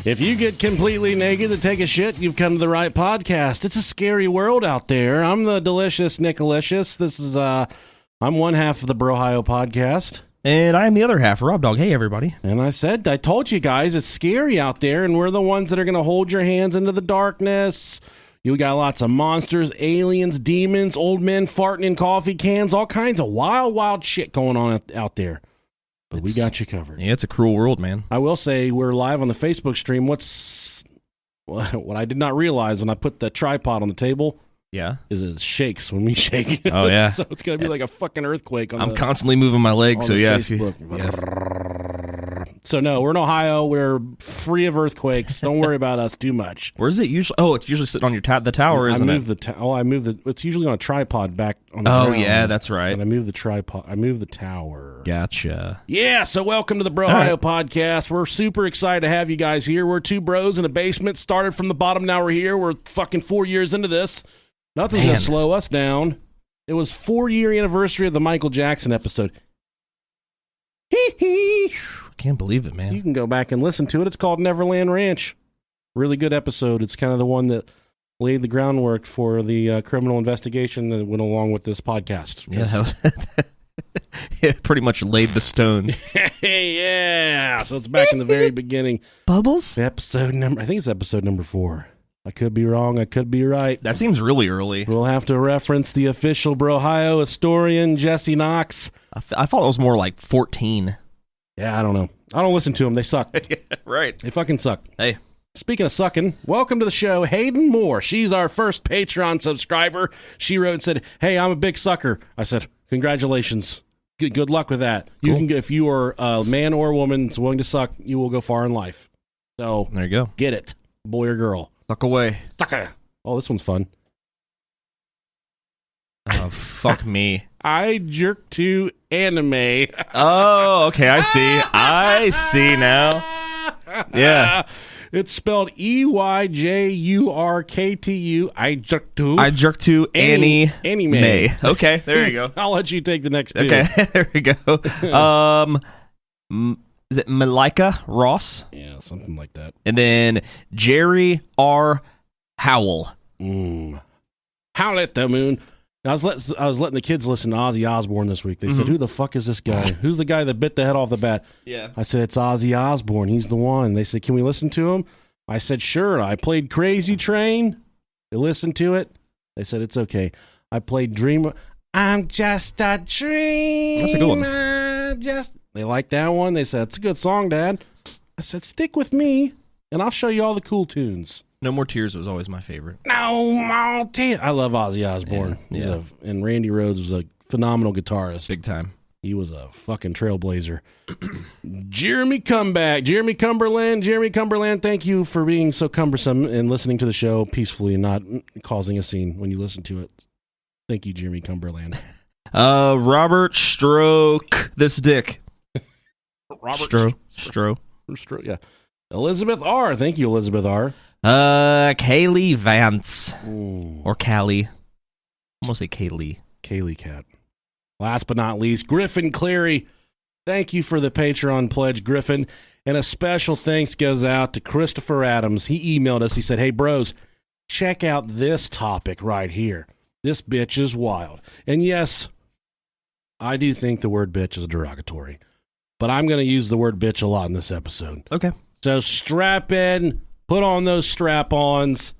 If you get completely naked to take a shit, you've come to the right podcast. It's a scary world out there. I'm the delicious Nicolicious. This is, I'm one half of the Brohio podcast. And I'm the other half, Rob Dog. Hey, everybody. And I told you guys, it's scary out there, and we're the ones that are going to hold your hands into the darkness. You got lots of monsters, aliens, demons, old men farting in coffee cans, all kinds of wild, wild shit going on out there. But we got you covered. Yeah, it's a cruel world, man. I will say we're live on the Facebook stream. What I did not realize when I put the tripod on the table is it shakes when we shake. Oh, yeah. So it's going to be like a fucking earthquake. I'm constantly moving my legs, so yeah. So no, we're in Ohio. We're free of earthquakes. Don't worry about us too much. Where's it usually? Oh, it's usually sitting on your the tower, isn't it? I moved the. It's usually on a tripod back on the ground. Oh yeah, that's right. And I moved the tripod. I moved the tower. Gotcha. Yeah. So welcome to the Brohio podcast. We're super excited to have you guys here. We're two bros in a basement. Started from the bottom. Now we're here. We're fucking 4 years into this. Nothing's gonna slow us down. It was 4-year anniversary of the Michael Jackson episode. Can't believe it, man. You can go back and listen to it. It's called Neverland Ranch. Really good episode. It's kind of the one that laid the groundwork for the criminal investigation that went along with this podcast. Yeah, that was it pretty much laid the stones. Yeah. So it's back in the very beginning. Bubbles? I think it's episode number 4. I could be wrong. I could be right. That seems really early. We'll have to reference the official Brohio historian, Jesse Knox. I thought it was more like 14. Yeah, I don't know. I don't listen to them. They suck. Yeah, right. They fucking suck. Hey. Speaking of sucking, welcome to the show, Hayden Moore. She's our first Patreon subscriber. She wrote and said, "Hey, I'm a big sucker." I said, "Congratulations. Good luck with that. Cool. You can go, if you are a man or a woman that's willing to suck, you will go far in life." So there you go. Get it, boy or girl. Suck away. Sucker. Oh, this one's fun. Oh, fuck me. I jerk to anime. Oh, okay. I see now. Yeah. It's spelled EYJURKTU. I jerk to anime. Okay, there you go. I'll let you take the next two. Okay, there we go. Is it Malika Ross? Yeah, something like that. And then Jerry R. Howell. Howl at the moon. I was letting the kids listen to Ozzy Osbourne this week. They said, "Who the fuck is this guy? Who's the guy that bit the head off the bat?" Yeah. I said, "It's Ozzy Osbourne. He's the one." They said, "Can we listen to him?" I said, "Sure." I played Crazy Train. They listened to it. They said, "It's okay." I played Dream. I'm just a dream. That's a good one. They liked that one. They said, "It's a good song, Dad." I said, "Stick with me, and I'll show you all the cool tunes." No More Tears was always my favorite. No More Tears. I love Ozzy Osbourne. Yeah. And Randy Rhoads was a phenomenal guitarist. Big time. He was a fucking trailblazer. Jeremy Cumberland, thank you for being so cumbersome and listening to the show peacefully and not causing a scene when you listen to it. Thank you, Jeremy Cumberland. Robert Stroke this dick. Robert Stroke. Yeah. Elizabeth R. Thank you, Elizabeth R. Kaylee Vance. Ooh. Or Callie. I'm gonna say Kaylee. Kaylee Cat. Last but not least, Griffin Cleary. Thank you for the Patreon pledge, Griffin. And a special thanks goes out to Christopher Adams. He emailed us. He said, "Hey, bros, check out this topic right here. This bitch is wild." And yes, I do think the word bitch is derogatory. But I'm going to use the word bitch a lot in this episode. Okay. So strap in. Put on those strap-ons.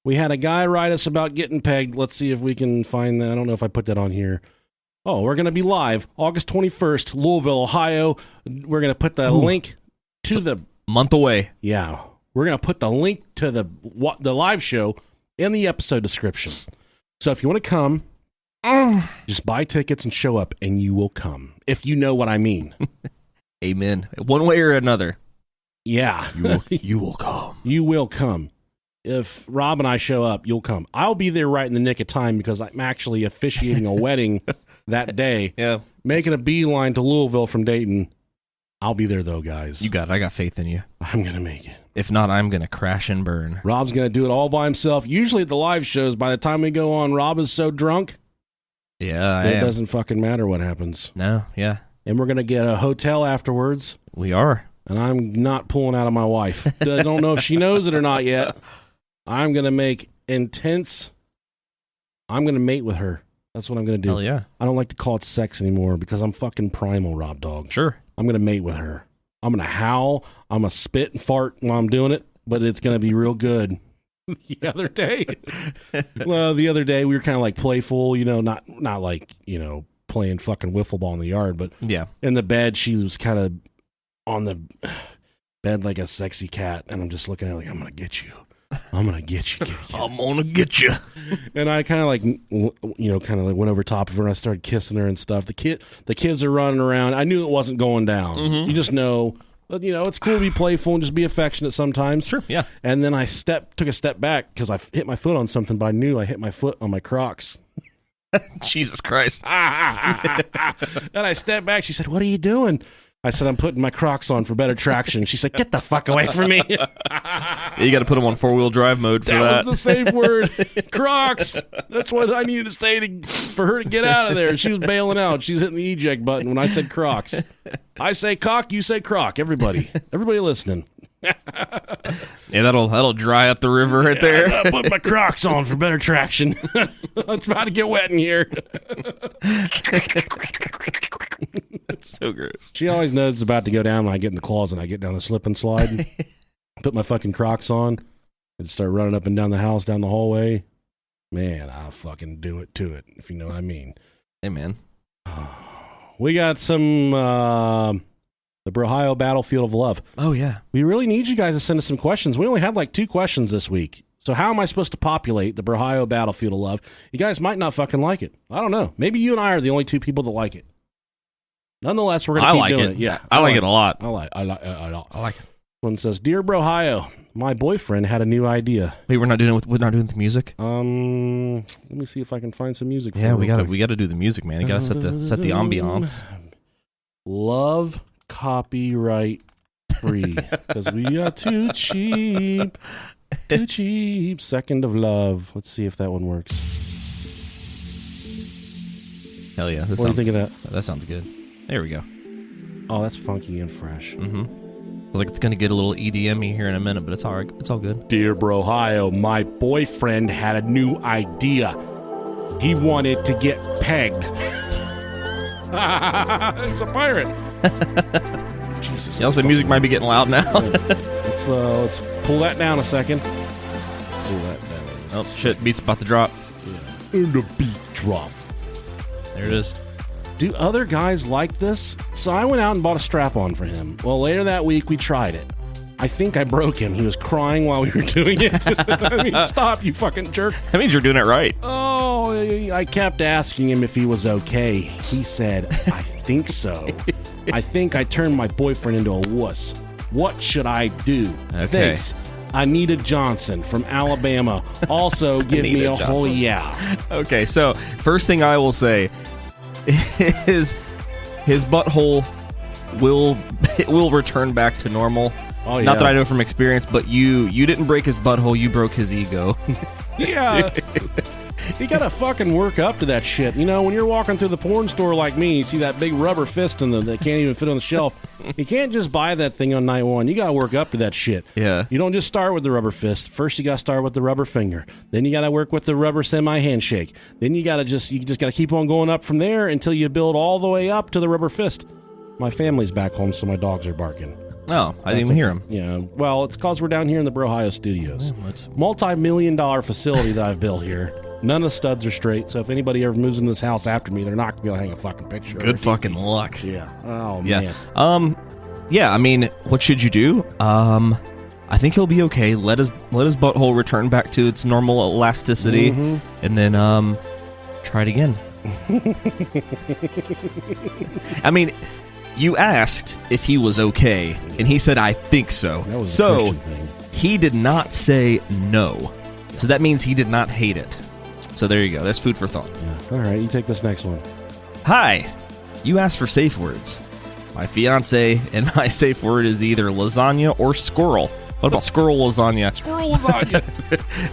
We had a guy write us about getting pegged. Let's see if we can find that. I don't know if I put that on here. Oh, we're going to be live August 21st, Louisville, Ohio. We're going to put the link to the month away. Yeah. We're going to put the link to the live show in the episode description. So if you want to come, just buy tickets and show up, and you will come. If you know what I mean. Amen. One way or another. Yeah. You will come. You will come. If Rob and I show up, you'll come. I'll be there right in the nick of time because I'm actually officiating a wedding that day. Yeah. Making a beeline to Louisville from Dayton. I'll be there, though, guys. You got it. I got faith in you. I'm going to make it. If not, I'm going to crash and burn. Rob's going to do it all by himself. Usually at the live shows, by the time we go on, Rob is so drunk. Yeah, It doesn't fucking matter what happens. No, yeah. And we're going to get a hotel afterwards. We are. and I'm not pulling out of my wife. I don't know if she knows it or not yet. I'm going to make intense. I'm going to mate with her. That's what I'm going to do. Hell yeah. I don't like to call it sex anymore because I'm fucking primal, Rob Dog. Sure. I'm going to mate with her. I'm going to howl. I'm going to spit and fart while I'm doing it, but it's going to be real good. The other day we were kind of like playful, not like, playing fucking wiffle ball in the yard, but yeah, in the bed, she was kind of on the bed like a sexy cat, and I'm just looking at her like, I'm going to get you. I'm going to get you. I'm going to get you. And I kind of like, went over top of her and I started kissing her and stuff. The kids are running around. I knew it wasn't going down. Mm-hmm. You just know. But, it's cool to be playful and just be affectionate sometimes. Sure, yeah. And then I took a step back because I hit my foot on something, but I knew I hit my foot on my Crocs. Jesus Christ. And I stepped back. She said, "What are you doing?" I said, "I'm putting my Crocs on for better traction." She said, "Get the fuck away from me." You got to put them on 4-wheel drive mode for that. That was the safe word. Crocs. That's what I needed to say for her to get out of there. She was bailing out. She's hitting the eject button when I said Crocs. I say cock, you say croc. Everybody listening. Yeah, that'll dry up the river right there. I put my Crocs on for better traction. It's about to get wet in here. It's so gross. She always knows it's about to go down when I get in the closet and I get down the slip and slide. Put my fucking Crocs on and start running up and down the house, down the hallway. Man, I'll fucking do it to it, if you know what I mean. Hey, man. We got some the Brohio Battlefield of Love. Oh, yeah. We really need you guys to send us some questions. We only had like 2 questions this week. So how am I supposed to populate the Brohio Battlefield of Love? You guys might not fucking like it. I don't know. Maybe you and I are the only 2 people that like it. Nonetheless, we're going to keep doing it. Yeah, I like it a lot. I like it. One says, "Dear Brohio, my boyfriend had a new idea." Wait, we're not doing it with music? Let me see if I can find some music. Yeah, we gotta do the music, man. You gotta set the ambiance. Love copyright free because we are too cheap. Too cheap. Second of Love. Let's see if that one works. Hell yeah! What do you think of that? That sounds good. There we go. Oh, that's funky and fresh. Mm-hmm. Like it's gonna get a little EDM-y here in a minute, but it's all right. It's all good. Dear Brohio, my boyfriend had a new idea. He wanted to get pegged. He's a pirate. Jesus. Yeah, also music might be getting loud now. Let's pull that down a second. Pull that down. Oh shit! Beat's about to drop. Yeah. And the beat drop. There it is. Do other guys like this? So I went out and bought a strap-on for him. Well, later that week, we tried it. I think I broke him. He was crying while we were doing it. I mean, stop, you fucking jerk. That means you're doing it right. Oh, I kept asking him if he was okay. He said, "I think so. I think I turned my boyfriend into a wuss. What should I do? Okay. Thanks. Anita Johnson from Alabama. Also, give me a whole yeah." Okay, so first thing I will say is his butthole will return back to normal. Oh, yeah. Not that I know from experience, but you didn't break his butthole, you broke his ego. Yeah. You gotta fucking work up to that shit. You know, when you're walking through the porn store like me, you see that big rubber fist that can't even fit on the shelf. You can't just buy that thing on night one. You gotta work up to that shit. Yeah. You don't just start with the rubber fist. First, you gotta start with the rubber finger. Then you gotta work with the rubber semi-handshake. Then you just gotta keep on going up from there until you build all the way up to the rubber fist. My family's back home, so my dogs are barking. Oh, I didn't even hear him. Yeah, well, it's because we're down here in the Brohio studios. Yeah, multi-million-dollar facility that I've built here. None of the studs are straight, so if anybody ever moves in this house after me, they're not going to be able to hang a fucking picture. Good fucking luck. Yeah. Oh, yeah. man. Yeah, I mean, what should you do? I think he'll be okay. Let his butthole return back to its normal elasticity, and then try it again. I mean, you asked if he was okay, and he said, "I think so." That was so a Christian thing. He did not say no. So that means he did not hate it. So there you go. That's food for thought. Yeah. All right, you take this next one. Hi. You asked for safe words. My fiance and my safe word is either lasagna or squirrel. What about squirrel lasagna? Squirrel lasagna.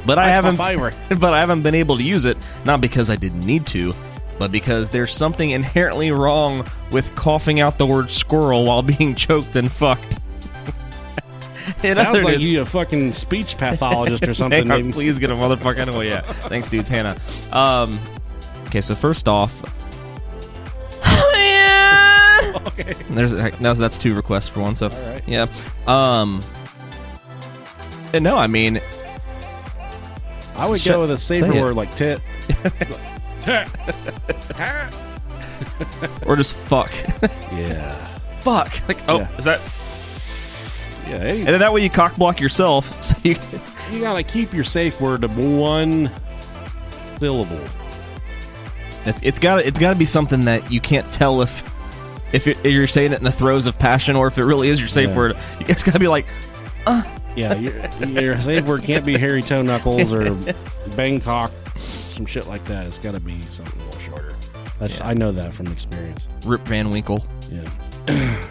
But I haven't been able to use it, not because I didn't need to, but because there's something inherently wrong with coughing out the word squirrel while being choked and fucked. Sounds like you a fucking speech pathologist or something. Hey, please get a motherfucker anyway. Yeah. Thanks, dudes. Hannah. Okay, so first off, Okay. That's 2 requests for one. So all right. yeah. And no, I mean, I would go with a safer word like tit. Or just fuck. Yeah. Fuck. Like, oh, Yeah. is that? Yeah. Hey, And then that way you cock block yourself. So you gotta keep your safe word to 1 syllable. it's gotta be something that you can't tell if you're saying it in the throes of passion or if it really is your safe word. It's gotta be like, Yeah, your safe word can't be hairy toe knuckles or Bangkok, some shit like that. It's got to be something a little shorter. I know that from experience. Rip Van Winkle. Yeah.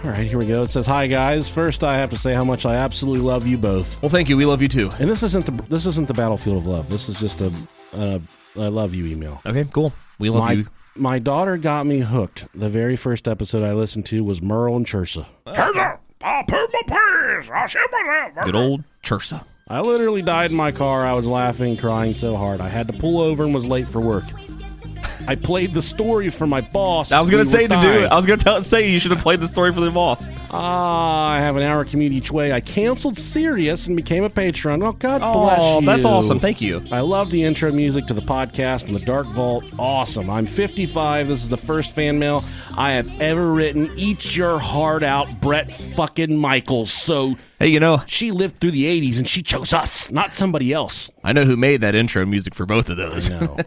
All right, here we go. It says, "Hi guys. First, I have to say how much I absolutely love you both." Well, thank you. We love you too. And this isn't the battlefield of love. This is just a I love you email. Okay, cool. We love you. My daughter got me hooked. The very first episode I listened to was Merle and Chursa. Chursa, I'll poop my pants. I'll shit myself. Good old Chursa. I literally died in my car. I was laughing, crying so hard. I had to pull over and was late for work. I played the story for my boss. I was gonna say to do it. I was gonna say you should have played the story for the boss. I have an hour commute each way. I canceled Sirius and became a patron. Oh, God bless you. That's awesome. Thank you. I love the intro music to the podcast and the Dark Vault. Awesome. I'm 55. This is the first fan mail I have ever written. Eat your heart out, Brett fucking Michaels. So, hey, you know, she lived through the 80s and she chose us, not somebody else. I know who made that intro music for both of those. I know.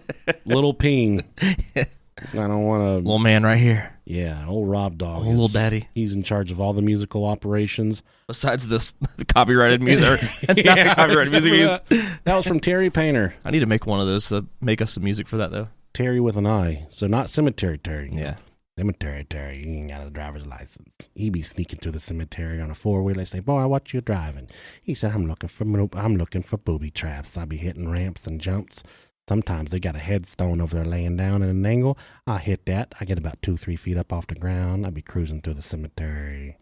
Little Ping. I don't want to. Little man right here. Yeah, old Rob Dog. Little daddy. He's in charge of all the musical operations. Besides this copyrighted music. Not copyrighted music. That was from Terry Painter. I need to make one of those. Make us some music for that, though. Terry with an I. So not Cemetery Terry. Yeah. Cemetery Terry. He ain't got a driver's license. He be sneaking through the cemetery on a 4-wheeler. They say, "Boy, what you driving?" He said, I'm looking for booby traps. I be hitting ramps and jumps. Sometimes they got a headstone over there laying down at an angle. I hit that. I get about 2-3 feet up off the ground. I be cruising through the cemetery.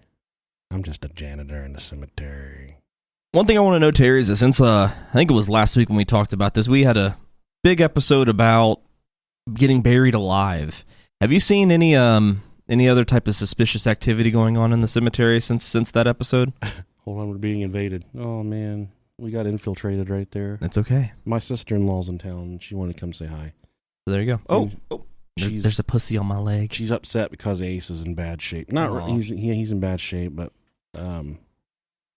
I'm just a janitor in the cemetery. One thing I want to know, Terry, is that since I think it was last week when we talked about this, we had a big episode about getting buried alive. Have you seen any other type of suspicious activity going on in the cemetery since that episode? Hold on, we're being invaded. Oh, man. We got infiltrated right there. That's okay. My sister-in-law's in town. She wanted to come say hi. So there you go. There's a pussy on my leg. She's upset because Ace is in bad shape. He's in bad shape, but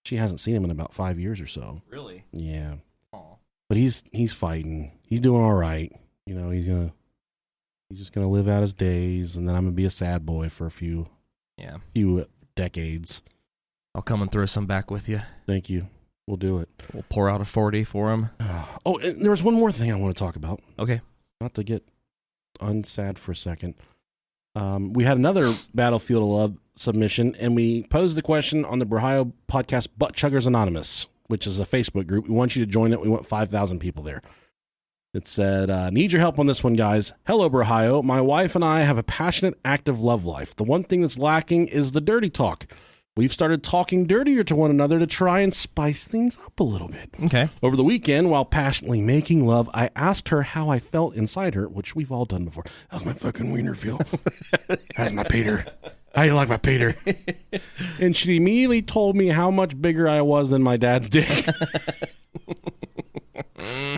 she hasn't seen him in about 5 years or so. Really? Yeah. Aww. But he's fighting. He's doing all right. You know, he's just gonna live out his days, and then I'm gonna be a sad boy for a few decades. I'll come and throw some back with you. Thank you. We'll do it. We'll pour out a 40 for him. Oh, and there was one more thing I want to talk about. Okay. Not to get unsad for a second. We had another Battlefield of Love submission, and we posed the question on the Brahio podcast, Butt Chuggers Anonymous, which is a Facebook group. We want you to join it. We want 5,000 people there. It said, need your help on this one, guys. Hello, Brahio. My wife and I have a passionate, active love life. The one thing that's lacking is the dirty talk. We've started talking dirtier to one another to try and spice things up a little bit. Okay. Over the weekend, while passionately making love, I asked her how I felt inside her, which we've all done before. How's my fucking wiener feel? How's my Peter? How you like my Peter? And she immediately told me how much bigger I was than my dad's dick.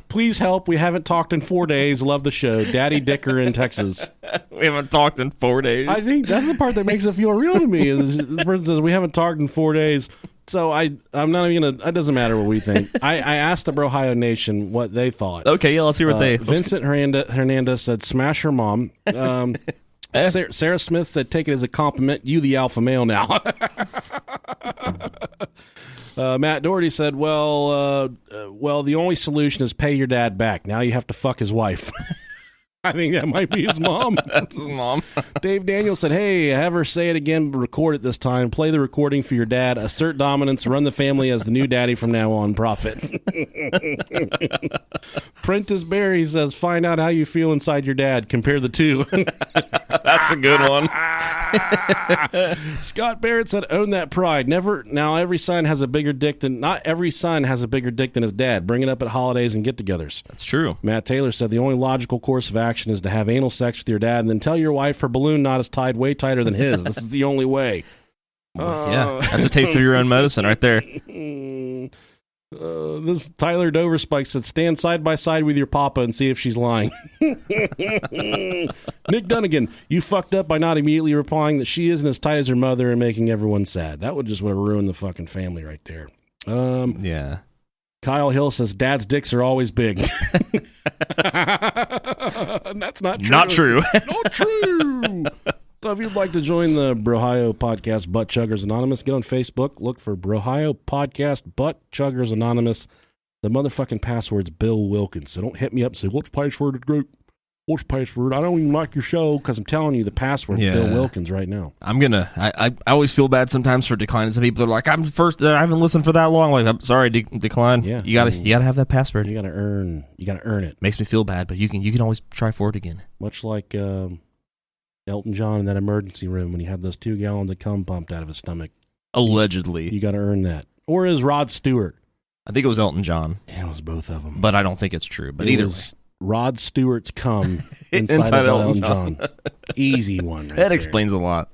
Please help. We haven't talked in 4 days. Love the show. Daddy Dicker in Texas. We haven't talked in 4 days. I think that's the part that makes it feel real to me. Is the person says, we haven't talked in 4 days. So I'm not even going to, it doesn't matter what we think. I asked the Brohio Nation what they thought. Okay, yeah, let's hear what they. Vincent Hernandez said, smash her mom. Sarah Smith said, take it as a compliment. You the alpha male now. Matt Doherty said, well, the only solution is pay your dad back. Now you have to fuck his wife. I think that might be his mom. That's his mom. Dave Daniels said, hey, have her say it again, but record it this time. Play the recording for your dad. Assert dominance. Run the family as the new daddy from now on. Profit. Prentice Barry says, find out how you feel inside your dad. Compare the two. That's a good one. Scott Barrett said, "Own that pride. Never. Now every son has a bigger dick than. Not every son has a bigger dick than his dad. Bring it up at holidays and get-togethers." That's true. Matt Taylor said, "The only logical course of action is to have anal sex with your dad and then tell your wife her balloon knot is tied way tighter than his. This is the only way." Yeah, that's a taste of your own medicine right there. This Tyler Dover Spike said, "Stand side by side with your papa and see if she's lying." Nick Dunnigan, "You fucked up by not immediately replying that she isn't as tight as her mother and making everyone sad. That would have ruined the fucking family right there." Yeah. Kyle Hill says, "Dad's dicks are always big." That's not true. Not true. Not true. So if you'd like to join the Brohio Podcast Butt Chuggers Anonymous, get on Facebook, look for Brohio Podcast Butt Chuggers Anonymous. The motherfucking password's Bill Wilkins. So don't hit me up and say, "What's password of the group? What's password? I don't even like your show," because I'm telling you the password is Bill Wilkins right now. I always feel bad sometimes for declining some people that are like, "I'm first, I haven't listened for that long." Like, "I'm sorry, decline." Yeah, you gotta have that password. You gotta earn it. Makes me feel bad, but you can always try for it again. Much like Elton John in that emergency room when he had those 2 gallons of cum pumped out of his stomach. Allegedly. You got to earn that. Or is Rod Stewart? I think it was Elton John. Yeah, it was both of them. But I don't think it's true. But either way. Rod Stewart's cum inside of Elton John. Easy one right That there. explains a lot.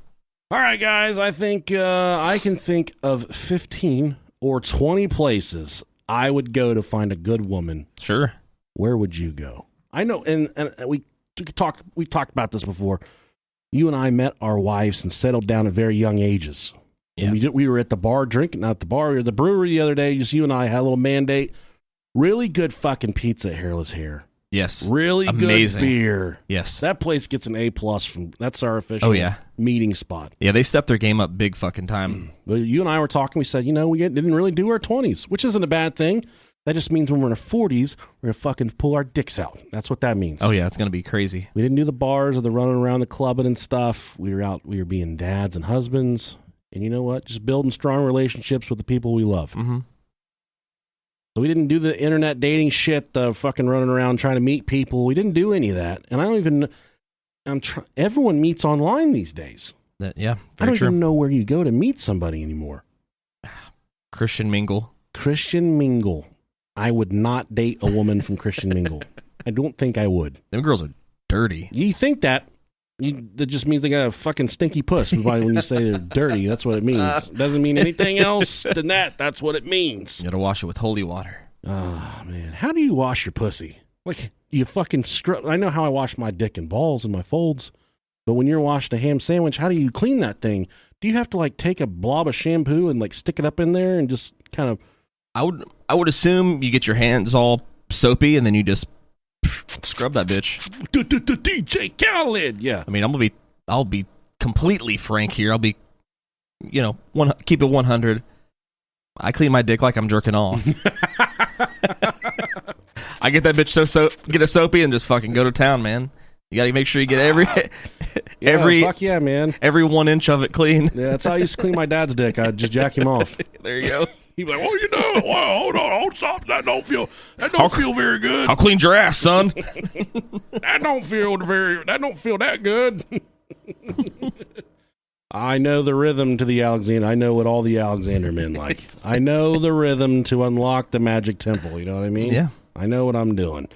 All right, guys. I think I can think of 15 or 20 places I would go to find a good woman. Sure. Where would you go? I know, and we talked about this before. You and I met our wives and settled down at very young ages. Yeah. We were at the bar drinking, not the bar, we were at the brewery the other day. Just you and I had a little mandate. Really good fucking pizza at Hairless Hair. Yes. Really Amazing. good beer. Yes. That place gets an A+ from. That's our official meeting spot. Yeah, they stepped their game up big fucking time. But you and I were talking. We said, we didn't really do our 20s, which isn't a bad thing. That just means when we're in our 40s, we're going to fucking pull our dicks out. That's what that means. Oh, yeah, it's going to be crazy. We didn't do the bars or the running around the clubbing and stuff. We were being dads and husbands. And you know what? Just building strong relationships with the people we love. Mm-hmm. So we didn't do the internet dating shit, the fucking running around trying to meet people. We didn't do any of that. And I don't even... everyone meets online these days. I don't even know where you go to meet somebody anymore. Christian Mingle. I would not date a woman from Christian Mingle. I don't think I would. Them girls are dirty. You think that? That just means they got a fucking stinky puss. When you say they're dirty, that's what it means. Doesn't mean anything else than that. That's what it means. You gotta wash it with holy water. Oh, man. How do you wash your pussy? Like, you fucking scrub. I know how I wash my dick and balls and my folds, but when you're washing a ham sandwich, how do you clean that thing? Do you have to, take a blob of shampoo and, stick it up in there and just kind of... I would assume you get your hands all soapy and then you just scrub that bitch. DJ Khaled, yeah. I mean, I'll be completely frank here. I'll be, keep it 100. I clean my dick like I'm jerking off. I get that bitch get a soapy and just fucking go to town, man. You got to make sure you get every fuck yeah, man. Every 1 inch of it clean. Yeah, that's how I used to clean my dad's dick. I'd just jack him off. There you go. He'd be like, well, hold on, hold stop. That don't feel very good. I'll clean your ass, son. That don't feel that good. I know the rhythm to the Alexander. I know what all the Alexander men like. I know the rhythm to unlock the magic temple. You know what I mean? Yeah. I know what I'm doing.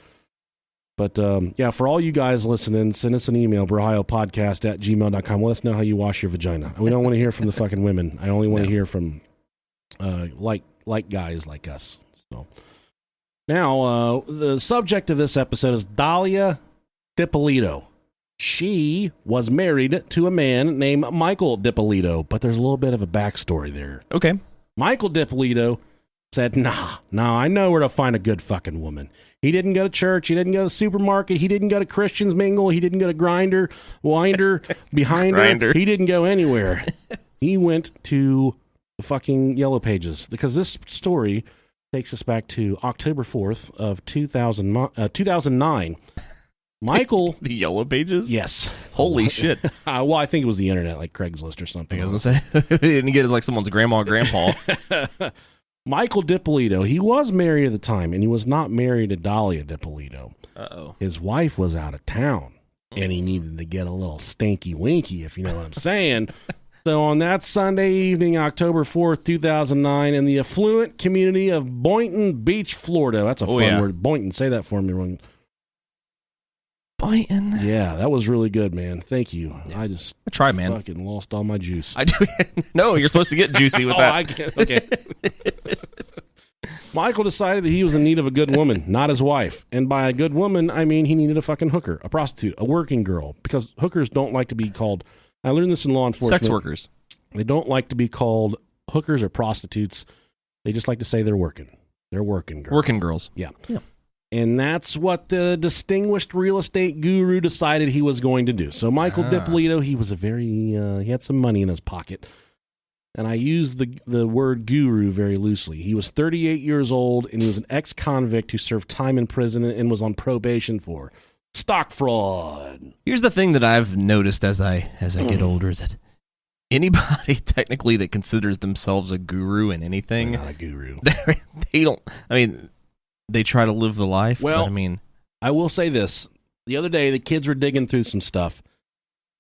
But, for all you guys listening, send us an email, brohiopodcast@gmail.com. Let us know how you wash your vagina. We don't want to hear from the fucking women. I only want to hear from, like guys like us. So now, the subject of this episode is Dalia Dippolito. She was married to a man named Michael Dippolito, but there's a little bit of a backstory there. Okay. Michael Dippolito said, nah, I know where to find a good fucking woman. He didn't go to church. He didn't go to the supermarket. He didn't go to Christian's Mingle. He didn't go to Winder, behind her. He didn't go anywhere. He went to the fucking Yellow Pages, because this story takes us back to October 4th of 2009. Michael. The Yellow Pages? Yes. Holy shit. Well, I think it was the internet, like Craigslist or something. I was going to say, he didn't get it like someone's grandma or grandpa. Michael Dippolito, he was married at the time, and he was not married to Dalia Dippolito. Uh-oh. His wife was out of town. and he needed to get a little stinky winky, if you know what I'm saying. So on that Sunday evening, October 4th, 2009, in the affluent community of Boynton Beach, Florida. That's a fun word. Boynton, say that for me, Ron. Boynton. Yeah, that was really good, man. Thank you. Yeah. I try, man. Fucking lost all my juice. I do. No, you're supposed to get juicy with that. I can't. Okay. Michael decided that he was in need of a good woman, not his wife. And by a good woman, I mean he needed a fucking hooker, a prostitute, a working girl. Because hookers don't like to be called... I learned this in law enforcement. Sex workers. They don't like to be called hookers or prostitutes. They just like to say they're working. They're working girls. Working girls. Yeah. And that's what the distinguished real estate guru decided he was going to do. So Michael Dippolito, he was he had some money in his pocket. And I use the word guru very loosely. He was 38 years old, and he was an ex-convict who served time in prison and was on probation for stock fraud. Here's the thing that I've noticed as I get older is that anybody technically that considers themselves a guru in anything, they're not a guru. They don't. I mean, they try to live the life. Well, but I mean, I will say this: the other day, the kids were digging through some stuff.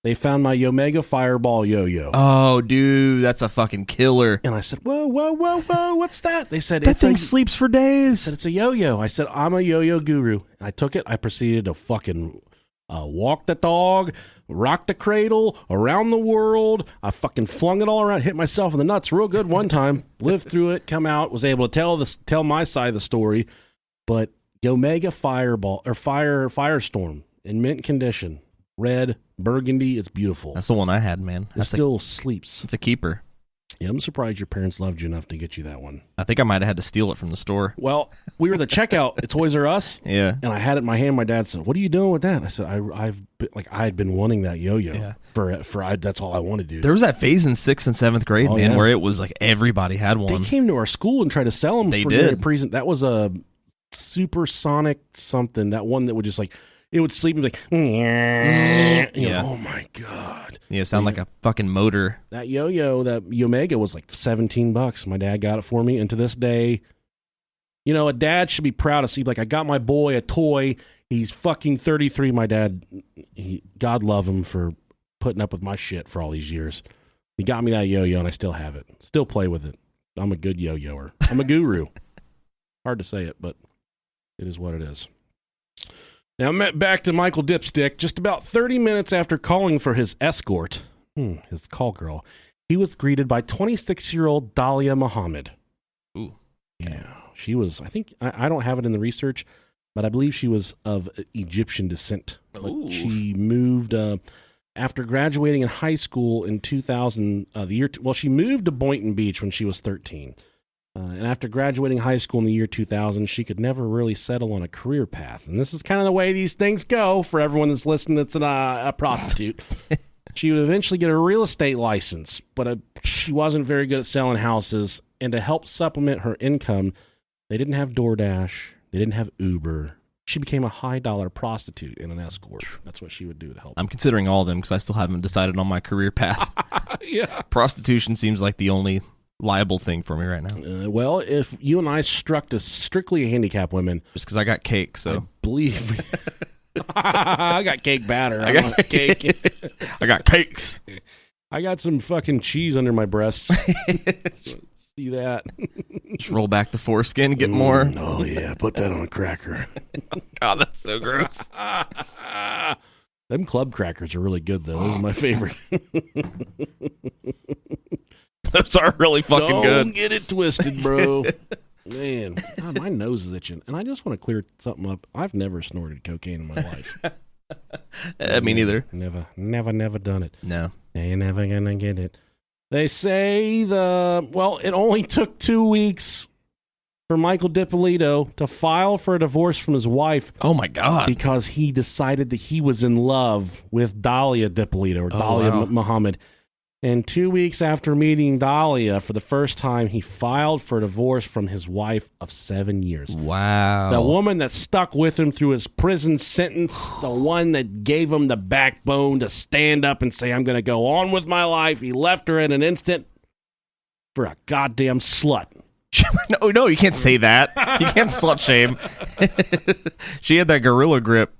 They found my Omega Fireball yo-yo. Oh, dude, that's a fucking killer. And I said, whoa, what's that? They said, that thing sleeps for days. I said, it's a yo-yo. I said, I'm a yo-yo guru. I took it. I proceeded to fucking walk the dog, rock the cradle, around the world. I fucking flung it all around, hit myself in the nuts real good one time, lived through it, come out, was able to tell my side of the story. But Omega Fireball, or Firestorm, in mint condition, red, burgundy, it's beautiful. That's the one I had, man. It still sleeps. It's a keeper. Yeah, I'm surprised your parents loved you enough to get you that one. I think I might have had to steal it from the store. Well, we were at the checkout at Toys R Us. Yeah. And I had it in my hand. My dad said, "What are you doing with that?" I said, I had been wanting that yo-yo. Yeah. That's all I wanted to do. There was that phase in 6th and 7th grade, man, where it was like everybody had one. They came to our school and tried to sell them. They for did. Present. That was a supersonic something. That one that would just it would sleep and be like, yeah. Oh my God. Yeah, sound like a fucking motor. That yo-yo, that Omega was like $17. My dad got it for me. And to this day, a dad should be proud to see, I got my boy a toy. He's fucking 33. My dad, God love him for putting up with my shit for all these years. He got me that yo-yo and I still have it. Still play with it. I'm a good yo-yoer. I'm a guru. Hard to say it, but it is what it is. Now, back to Michael Dipstick. Just about 30 minutes after calling for his escort, his call girl, he was greeted by 26-year-old Dalia Muhammad. Ooh. Yeah. She was, I think, I don't have it in the research, but I believe she was of Egyptian descent. She moved, after graduating in high school in 2000, she moved to Boynton Beach when she was 13. And after graduating high school in the year 2000, she could never really settle on a career path. And this is kind of the way these things go for everyone that's listening that's a prostitute. She would eventually get a real estate license, but she wasn't very good at selling houses. And to help supplement her income, they didn't have DoorDash. They didn't have Uber. She became a high-dollar prostitute and an escort. That's what she would do to help. I'm considering all of them because I still haven't decided on my career path. Yeah. Prostitution seems like the only liable thing for me right now. Well, if you and I struck to strictly handicapped women, just because I got cake, so I believe me. I got cake batter. I got cake. I got cakes. I got some fucking cheese under my breasts. See that? Just roll back the foreskin, get more. Oh yeah, put that on a cracker. God, that's so gross. Them club crackers are really good though. Those are my favorite. Those are really fucking good. Don't get it twisted, bro. Man, God, my nose is itching. And I just want to clear something up. I've never snorted cocaine in my life. Me neither. Never done it. No. You're never going to get it. They say it only took 2 weeks for Michael Dippolito to file for a divorce from his wife. Oh, my God. Because he decided that he was in love with Dalia Dippolito, or Dalia Muhammad. And 2 weeks after meeting Dalia for the first time, he filed for a divorce from his wife of 7 years. Wow. The woman that stuck with him through his prison sentence, the one that gave him the backbone to stand up and say, I'm going to go on with my life. He left her in an instant for a goddamn slut. No, you can't say that. You can't slut shame. She had that gorilla grip.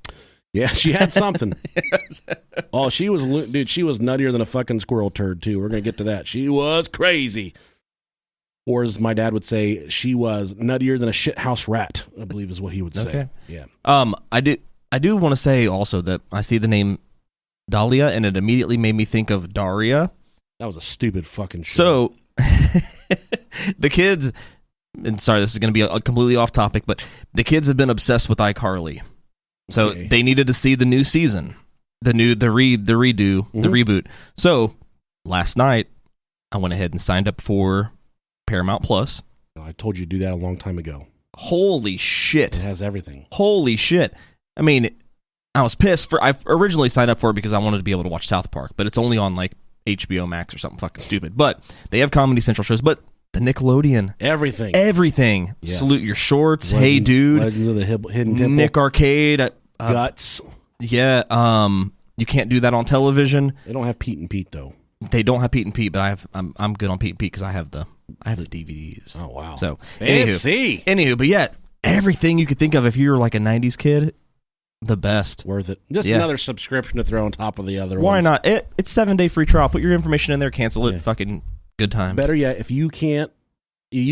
Yeah, she had something. Oh, she was nuttier than a fucking squirrel turd, too. We're going to get to that. She was crazy. Or as my dad would say, she was nuttier than a shithouse rat, I believe is what he would say. Okay. Yeah. I do want to say also that I see the name Dalia, and it immediately made me think of Daria. That was a stupid fucking show. So, the kids, and sorry, this is going to be a completely off topic, but the kids have been obsessed with iCarly. So they needed to see the new season, the reboot. So last night, I went ahead and signed up for Paramount Plus. I told you to do that a long time ago. Holy shit. It has everything. Holy shit. I mean, I was pissed. I originally signed up for it because I wanted to be able to watch South Park, but it's only on like HBO Max or something fucking stupid. But they have Comedy Central shows, but the Nickelodeon. Everything. Yes. Salute Your Shorts. Hey Dude. Legends of the Hidden Temple. Nick Arcade. Guts. Yeah. You can't do that on television. They don't have Pete and Pete though. They don't have Pete and Pete, but I'm good on Pete and Pete because I have the DVDs. Oh wow. So anywho, but yeah, everything you could think of if you were like a 90s kid, the best. Worth it. Just another subscription to throw on top of the other Why ones. not? It's 7-day free trial. Put your information in there, cancel it. Yeah. Fucking good times. Better yet, if you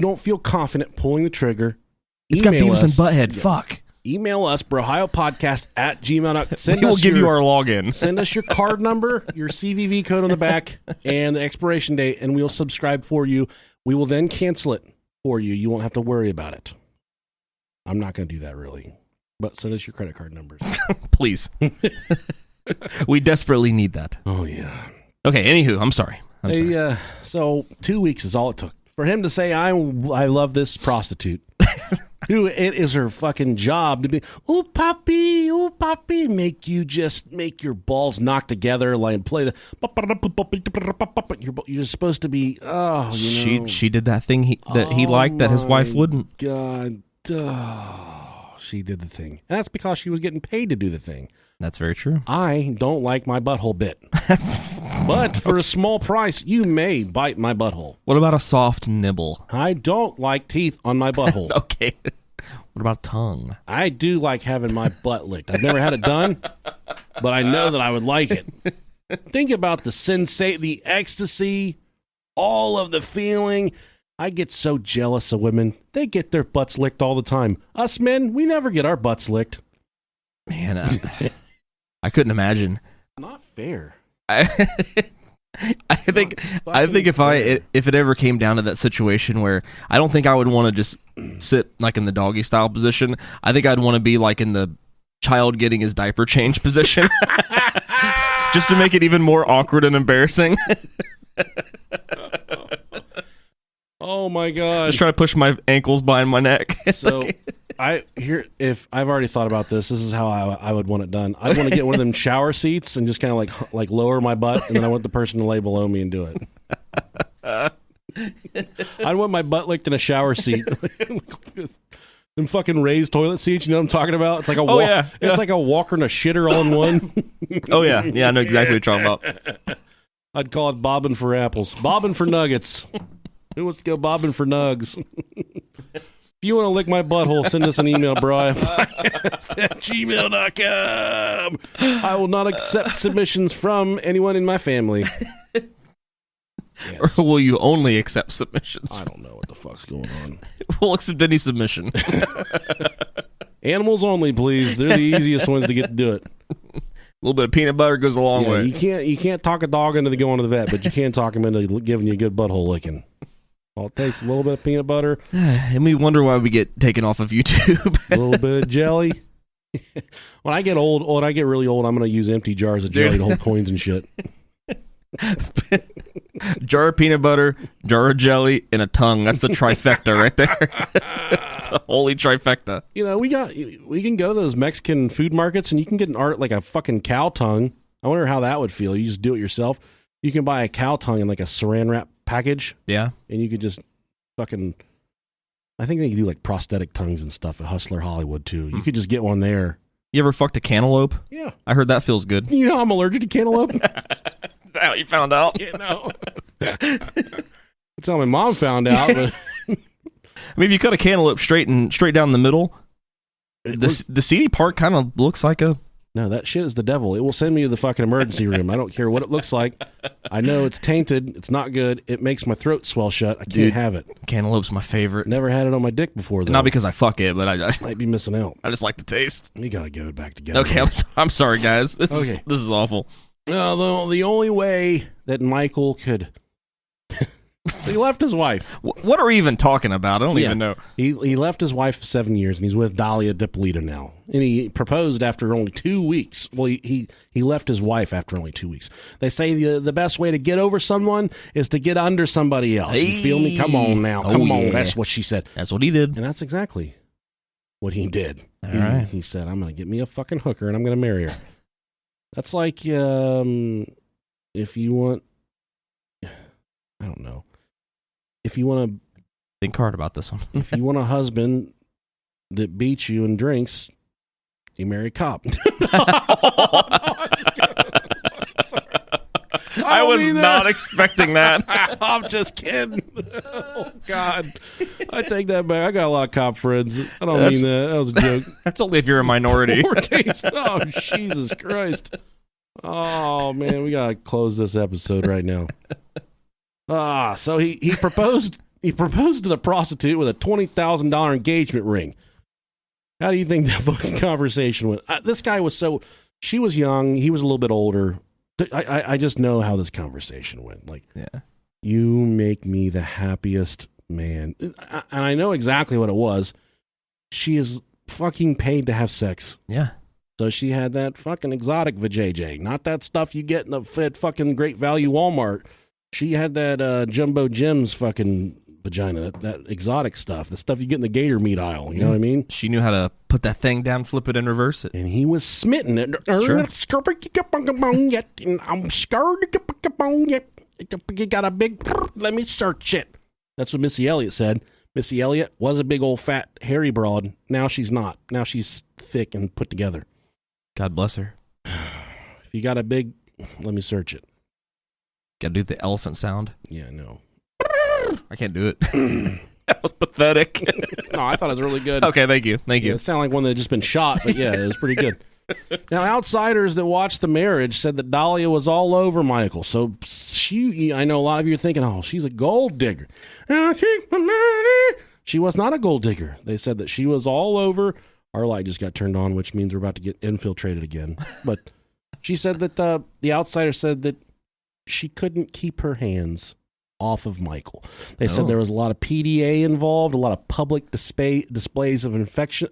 don't feel confident pulling the trigger, it's got Beavis and Butthead. Yeah. Fuck. Email us, brohiopodcast@gmail.com. We'll give you our login. Send us your card number, your CVV code on the back, and the expiration date, and we'll subscribe for you. We will then cancel it for you. You won't have to worry about it. I'm not going to do that, really. But send us your credit card numbers. Please. We desperately need that. Oh, yeah. Okay, anywho, I'm sorry. So 2 weeks is all it took for him to say, I love this prostitute. Who it is her fucking job to be, ooh puppy, make your balls knock together, like play the. You're supposed to be. She did that thing he liked that his wife wouldn't. God, she did the thing, and that's because she was getting paid to do the thing. That's very true. I don't like my butthole bit, but for a small price, you may bite my butthole. What about a soft nibble? I don't like teeth on my butthole. Okay. What about tongue? I do like having my butt licked. I've never had it done, but I know that I would like it. Think about the ecstasy, all of the feeling. I get so jealous of women. They get their butts licked all the time. Us men, we never get our butts licked. Man, I couldn't imagine. Not fair. I think if it ever came down to that situation where I don't think I would want to just sit like in the doggy style position. I think I'd want to be like in the child getting his diaper changed position, just to make it even more awkward and embarrassing. Oh my god! Just try to push my ankles behind my neck. So if I've already thought about this is how I would want it done. I'd want to get one of them shower seats and just kind of like lower my butt, and then I want the person to lay below me and do it. I'd want my butt licked in a shower seat. Them fucking raised toilet seats, you know what I'm talking about? It's like it's like a walker and a shitter all in one. Oh yeah, I know exactly what you're talking about. I'd call it bobbing for apples, bobbing for nuggets. Who wants to go bobbing for nugs? If you want to lick my butthole, send us an email, Brian, at gmail.com. I will not accept submissions from anyone in my family. Yes. Or will you only accept submissions? I don't know what the fuck's going on. We'll accept any submission. Animals only, please. They're the easiest ones to get to do it. A little bit of peanut butter goes a long way. You can't talk a dog into going to the vet, but you can talk him into giving you a good butthole licking. All it takes a little bit of peanut butter. And we wonder why we get taken off of YouTube. A little bit of jelly. When I get really old, I'm going to use empty jars of jelly to hold coins and shit. Jar of peanut butter, jar of jelly, and a tongue. That's the trifecta right there. It's the holy trifecta. You know, we can go to those Mexican food markets and you can get like a fucking cow tongue. I wonder how that would feel. You just do it yourself. You can buy a cow tongue in like a saran wrap package. Yeah. And you could just fucking, I think they can do like prosthetic tongues and stuff at Hustler Hollywood too. You could just get one there. You ever fucked a cantaloupe? Yeah. I heard that feels good. You know I'm allergic to cantaloupe. Is that how you found out? Yeah, no. That's how my mom found out. But I mean, if you cut a cantaloupe straight down the middle, the seedy part kind of looks like a No, that shit is the devil. It will send me to the fucking emergency room. I don't care what it looks like. I know it's tainted. It's not good. It makes my throat swell shut. I can't have it. Cantaloupe's my favorite. Never had it on my dick before, though. Not because I fuck it, but I might be missing out. I just like the taste. We gotta get it back together. Okay, I'm sorry, guys. This is awful. The only way that Michael could... He left his wife. What are we even talking about? I don't even know. He left his wife for 7 years, and he's with Dalia Dippolito now. And he proposed after only 2 weeks. Well, he left his wife after only 2 weeks. They say the best way to get over someone is to get under somebody else. You feel me? Come on now. Come on. That's what she said. That's what he did. And that's exactly what he did. All right. He said, I'm going to get me a fucking hooker, and I'm going to marry her. That's like if you want... I don't know. If you want to think hard about this one. If you want a husband that beats you and drinks, you marry a cop. I was not expecting that. I'm just kidding. Oh, God. I take that back. I got a lot of cop friends. I don't mean that. That was a joke. That's only if you're a minority. Poor taste. Oh, Jesus Christ. Oh, man. We got to close this episode right now. So he proposed. He proposed to the prostitute with a $20,000 engagement ring. How do you think that fucking conversation went? This guy was she was young. He was a little bit older. I just know how this conversation went. Like, you make me the happiest man. And I know exactly what it was. She is fucking paid to have sex. Yeah. So she had that fucking exotic vajayjay, not that stuff you get in the fucking Great Value Walmart. She had that Jumbo Jim's fucking vagina, that exotic stuff, the stuff you get in the gator meat aisle. You know what I mean? She knew how to put that thing down, flip it, and reverse it. And he was smitten. Sure. I'm scared. You got a big... Let me search it. That's what Missy Elliott said. Missy Elliott was a big old fat hairy broad. Now she's not. Now she's thick and put together. God bless her. If you got a big... Let me search it. Got to do the elephant sound. Yeah, no. I can't do it. That was pathetic. No, I thought it was really good. Okay, thank you. It sounded like one that had just been shot, but yeah, it was pretty good. Now, outsiders that watched the marriage said that Dalia was all over Michael. So I know a lot of you are thinking, oh, she's a gold digger. She was not a gold digger. They said that she was all over. Our light just got turned on, which means we're about to get infiltrated again. But she said that the outsider said that she couldn't keep her hands off of Michael. They said there was a lot of PDA involved, a lot of public displays of infection.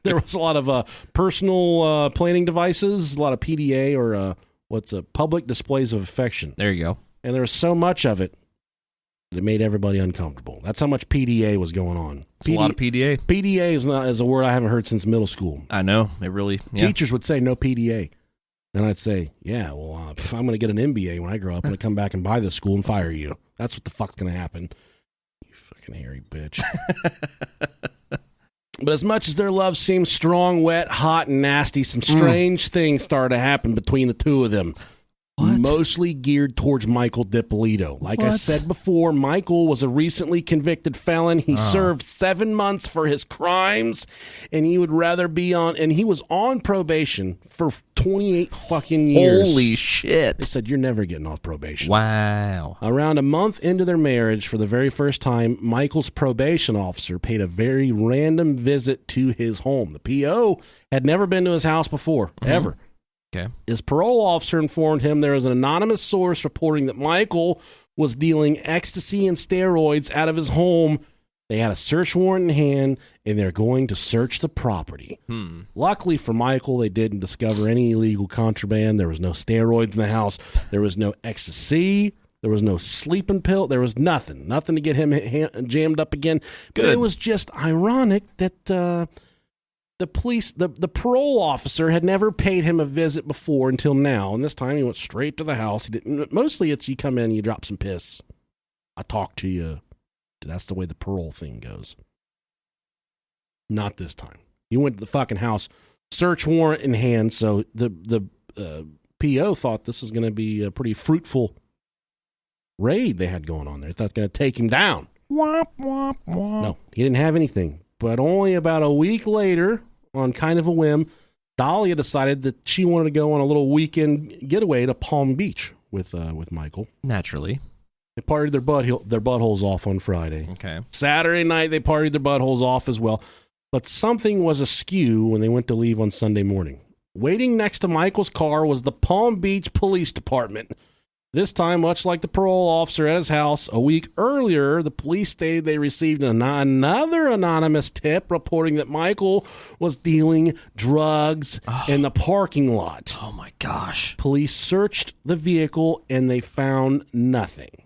There was a lot of personal planning devices, a lot of PDA or public displays of affection. There you go. And there was so much of it that it made everybody uncomfortable. That's how much PDA was going on. It's a lot of PDA. PDA is a word I haven't heard since middle school. I know. It really... Yeah. Teachers would say no PDA. And I'd say, yeah, well, if I'm going to get an MBA when I grow up, I'm going to come back and buy this school and fire you. That's what the fuck's going to happen. You fucking hairy bitch. But as much as their love seemed strong, wet, hot, and nasty, some strange things started to happen between the two of them. What? Mostly geared towards Michael Dippolito. Like I said before, Michael was a recently convicted felon. He served 7 months for his crimes, and he would rather be on... And he was on probation for 28 fucking years. Holy shit. They said, you're never getting off probation. Wow. Around a month into their marriage, for the very first time, Michael's probation officer paid a very random visit to his home. The PO had never been to his house before, ever. Okay. His parole officer informed him there was an anonymous source reporting that Michael was dealing ecstasy and steroids out of his home. They had a search warrant in hand, and they're going to search the property. Luckily for Michael, they didn't discover any illegal contraband. There was no steroids in the house. There was no ecstasy. There was no sleeping pill. There was nothing. Nothing to get him jammed up again. Good. But it was just ironic that... The police, the parole officer had never paid him a visit before until now, and this time he went straight to the house. He didn't. Mostly it's you come in, you drop some piss. I talk to you. That's the way the parole thing goes. Not this time. He went to the fucking house, search warrant in hand, so the PO thought this was going to be a pretty fruitful raid they had going on there. They thought going to take him down. No, he didn't have anything. But only about a week later, on kind of a whim, Dalia decided that she wanted to go on a little weekend getaway to Palm Beach with Michael. Naturally. They partied their buttholes off on Friday. Okay. Saturday night, they partied their buttholes off as well. But something was askew when they went to leave on Sunday morning. Waiting next to Michael's car was the Palm Beach Police Department. This time, much like the parole officer at his house, a week earlier, the police stated they received another anonymous tip reporting that Michael was dealing drugs in the parking lot. Oh, my gosh. Police searched the vehicle, and they found nothing.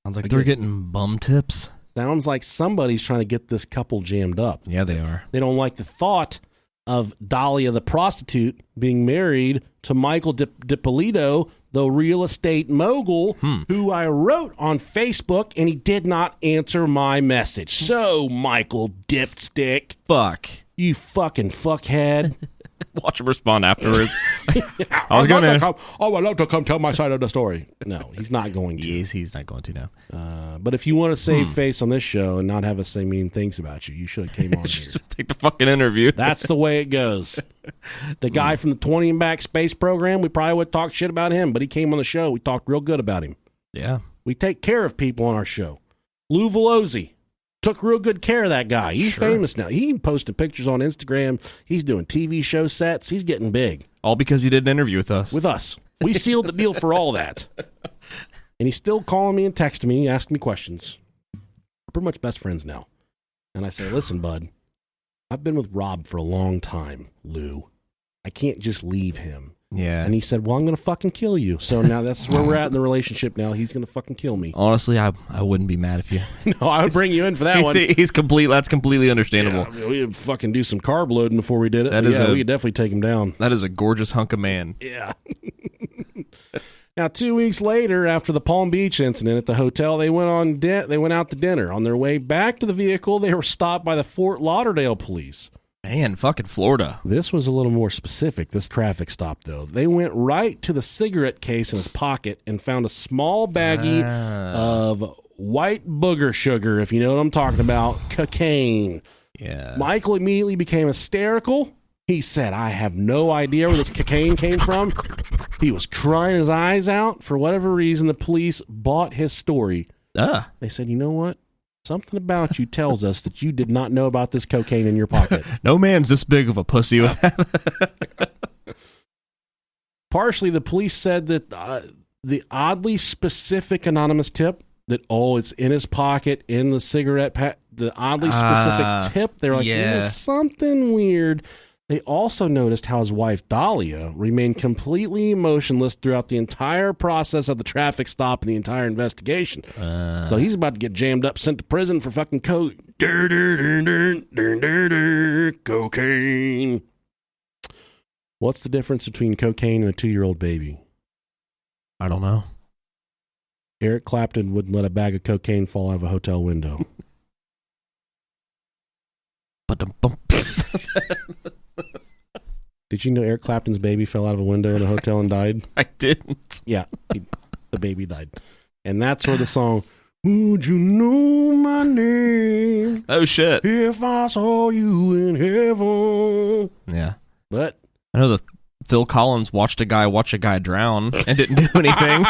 Sounds like they're getting bum tips. Sounds like somebody's trying to get this couple jammed up. Yeah, they are. They don't like the thought of Dalia the prostitute being married to Michael Dippolito, the real estate mogul, who I wrote on Facebook, and he did not answer my message. So, Michael Dipstick. Fuck. You fucking fuckhead. Watch him respond afterwards. I would love to come tell my side of the story. No, he's not going to. Yes, he's not going to now. But if you want to save face on this show and not have us say mean things about you, you should have came on here. Just take the fucking interview. That's the way it goes. The guy from the 20 and back space program, we probably would talk shit about him, but he came on the show. We talked real good about him. Yeah. We take care of people on our show. Lou Velozzi. Took real good care of that guy. He's famous now. He posted pictures on Instagram. He's doing TV show sets. He's getting big. All because he did an interview with us. With us. We sealed the deal for all that. And he's still calling me and texting me, asking me questions. We're pretty much best friends now. And I say, listen, bud, I've been with Rob for a long time, Lou. I can't just leave him. Yeah. And he said, well, I'm going to fucking kill you. So now that's where we're at in the relationship now. He's going to fucking kill me. Honestly, I wouldn't be mad if you... No, I would bring you in for that one. He's complete. That's completely understandable. Yeah, we'd fucking do some carb loading before we did it. We could definitely take him down. That is a gorgeous hunk of man. Yeah. Now, 2 weeks later, after the Palm Beach incident at the hotel, they went out to dinner. On their way back to the vehicle, they were stopped by the Fort Lauderdale police. Man, fucking Florida. This was a little more specific, this traffic stop, though. They went right to the cigarette case in his pocket and found a small baggie of white booger sugar, if you know what I'm talking about, cocaine. Yeah. Michael immediately became hysterical. He said, I have no idea where this cocaine came from. He was crying his eyes out. For whatever reason, the police bought his story. They said, you know what? Something about you tells us that you did not know about this cocaine in your pocket. No man's this big of a pussy with that. Partially, the police said that the oddly specific anonymous tip that, it's in his pocket, in the cigarette pack, the oddly specific tip, they were like, there's something weird. They also noticed how his wife, Dalia, remained completely emotionless throughout the entire process of the traffic stop and the entire investigation. So he's about to get jammed up, sent to prison for fucking cocaine. What's the difference between cocaine and a 2-year-old baby? I don't know. Eric Clapton wouldn't let a bag of cocaine fall out of a hotel window. Did you know Eric Clapton's baby fell out of a window in a hotel and died? I didn't. Yeah, the baby died. And that's where the song, would you know my name? Oh, shit. If I saw you in heaven. Yeah. But I know that Phil Collins watched a guy drown and didn't do anything.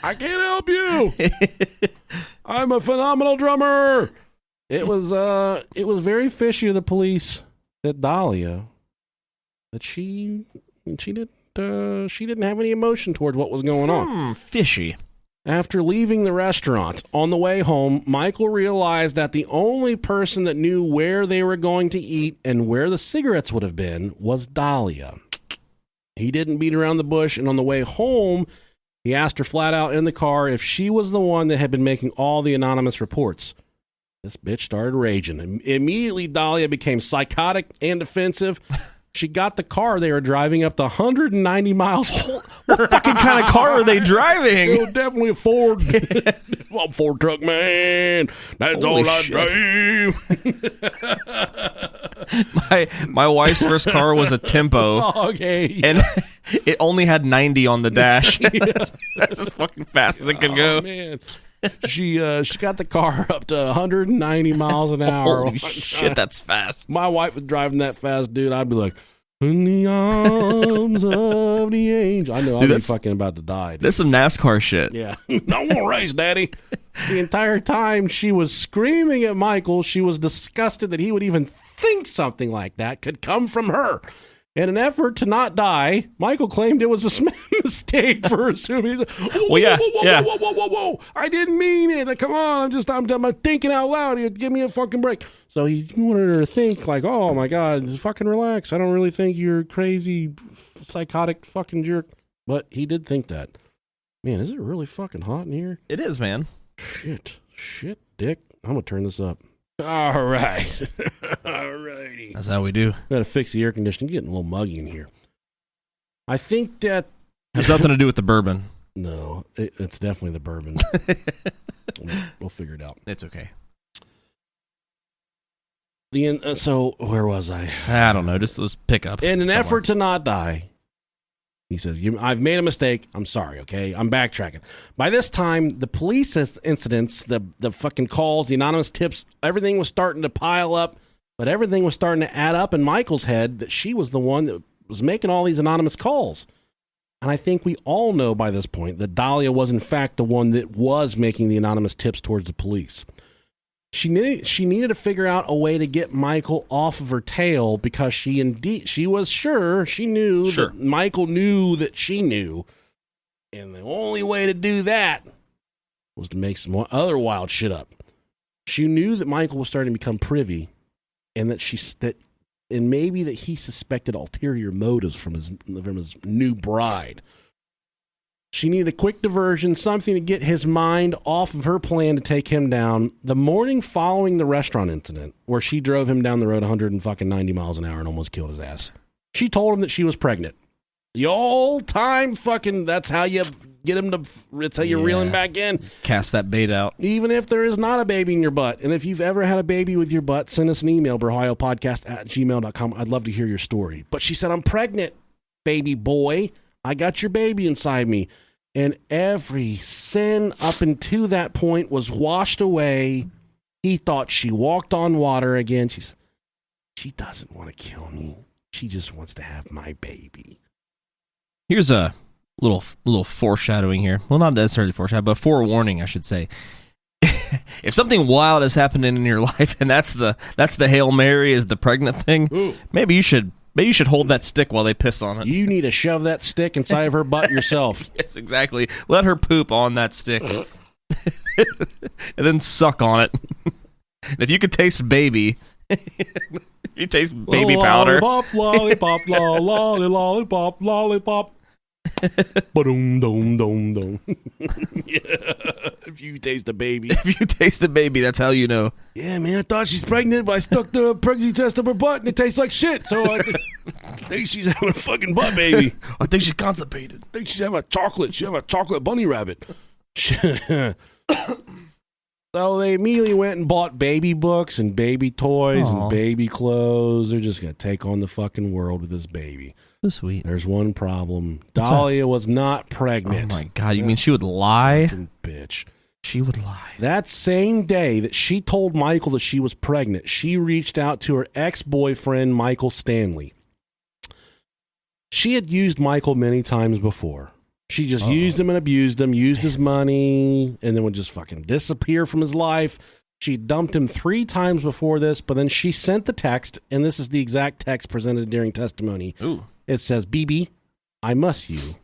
I can't help you. I'm a phenomenal drummer. It was very fishy of the police that Dalia, that she didn't have any emotion towards what was going on. Fishy. After leaving the restaurant, on the way home, Michael realized that the only person that knew where they were going to eat and where the cigarettes would have been was Dalia. He didn't beat around the bush, and on the way home, he asked her flat out in the car if she was the one that had been making all the anonymous reports. This bitch started raging. Immediately, Dalia became psychotic and defensive. She got the car they were driving up to 190 miles. What fucking kind of car are they driving? It was definitely a Ford. Well, Ford truck, man. That's Holy all I shit. drive. My wife's first car was a Tempo. Okay. And it only had 90 on the dash. That's as fucking fast as it can go. Man. She got the car up to 190 miles an hour. Holy shit, that's fast. My wife was driving that fast, dude. I'd be like, in the arms of the angel. I know I'd be fucking about to die. Dude. That's some NASCAR shit. Yeah. I want to race, Daddy. The entire time she was screaming at Michael, she was disgusted that he would even think something like that could come from her. In an effort to not die, Michael claimed it was a mistake for assuming. Whoa. I didn't mean it. Come on, I'm thinking out loud here. Give me a fucking break. So he wanted her to think like, oh my God, just fucking relax. I don't really think you're crazy, psychotic fucking jerk. But he did think that. Man, is it really fucking hot in here? It is, man. Shit, Dick. I'm going to turn this up. All right. All righty. That's how we do. Got to fix the air conditioning. Getting a little muggy in here. I think that has nothing to do with the bourbon. No, it's definitely the bourbon. We'll figure it out. It's okay. So where was I? I don't know. Just let's pick up. In an effort to not die, he says, I've made a mistake. I'm sorry, okay? I'm backtracking. By this time, the police incidents, the fucking calls, the anonymous tips, everything was starting to pile up, but everything was starting to add up in Michael's head that she was the one that was making all these anonymous calls. And I think we all know by this point that Dalia was, in fact, the one that was making the anonymous tips towards the police. She needed to figure out a way to get Michael off of her tail because she was sure she knew that Michael knew that she knew. And the only way to do that was to make some other wild shit up. She knew that Michael was starting to become privy and and maybe that he suspected ulterior motives from his new bride. She needed a quick diversion, something to get his mind off of her plan to take him down. The morning following the restaurant incident, where she drove him down the road 190 miles an hour and almost killed his ass, she told him that she was pregnant. The old time fucking, that's how you get him to, it's how you reel him back in. Cast that bait out. Even if there is not a baby in your butt. And if you've ever had a baby with your butt, send us an email, brohiopodcast@gmail.com. I'd love to hear your story. But she said, I'm pregnant, baby boy. I got your baby inside me. And every sin up until that point was washed away. He thought she walked on water again. She said, she doesn't want to kill me. She just wants to have my baby. Here's a little foreshadowing here. Well, not necessarily foreshadowing, but forewarning, I should say. If something wild is happening in your life and that's the Hail Mary is the pregnant thing, ooh, maybe you should hold that stick while they piss on it. You need to shove that stick inside of her butt yourself. Yes, exactly. Let her poop on that stick. And then suck on it. And if you could taste baby, if you taste baby powder. Lollipop, lollipop, lollipop. Ba-dum, dum, dum, dum. Yeah. If you taste the baby. If you taste the baby, that's how you know. Yeah, man, I thought she's pregnant, but I stuck the pregnancy test up her butt and it tastes like shit. So I think she's having a fucking butt baby. I think she's constipated. I think she's having a chocolate. She's having a chocolate bunny rabbit. So they immediately went and bought baby books and baby toys and baby clothes. They're just going to take on the fucking world with this baby. So sweet. There's one problem. Dalia was not pregnant. Oh, my God. You mean she would lie? Fucking bitch. She would lie. That same day that she told Michael that she was pregnant, she reached out to her ex-boyfriend, Michael Stanley. She had used Michael many times before. She just used him and abused him, used his money, and then would just fucking disappear from his life. She dumped him 3 times before this, but then she sent the text, and this is the exact text presented during testimony. Ooh. It says, BB, I miss you.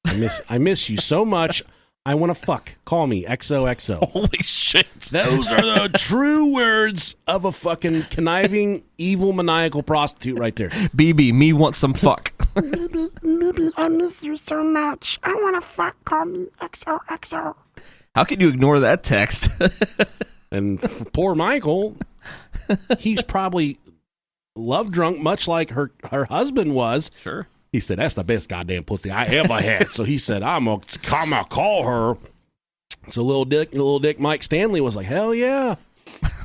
I miss you so much. I want to fuck. Call me XOXO. Holy shit. Those are the true words of a fucking conniving, evil, maniacal prostitute right there. BB, me want some fuck. Maybe I miss you so much. I want to fuck. Call me XOXO. How can you ignore that text? And for poor Michael, he's probably love drunk, much like her husband was. Sure. He said, that's the best goddamn pussy I ever had. So he said, I'm going to call her. So little dick Mike Stanley was like, hell yeah.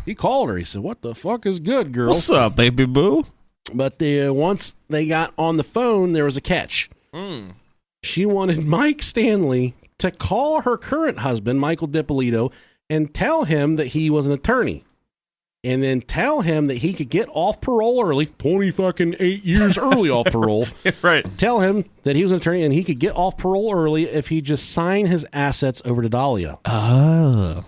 He called her. He said, what the fuck is good, girl? What's up, baby boo? But once they got on the phone, there was a catch. She wanted Mike Stanley to call her current husband, Michael Dippolito, and tell him that he was an attorney. And then tell him that he could get off parole early, 8 years early off parole. Right. Tell him that he was an attorney and he could get off parole early if he just signed his assets over to Dalia. Oh.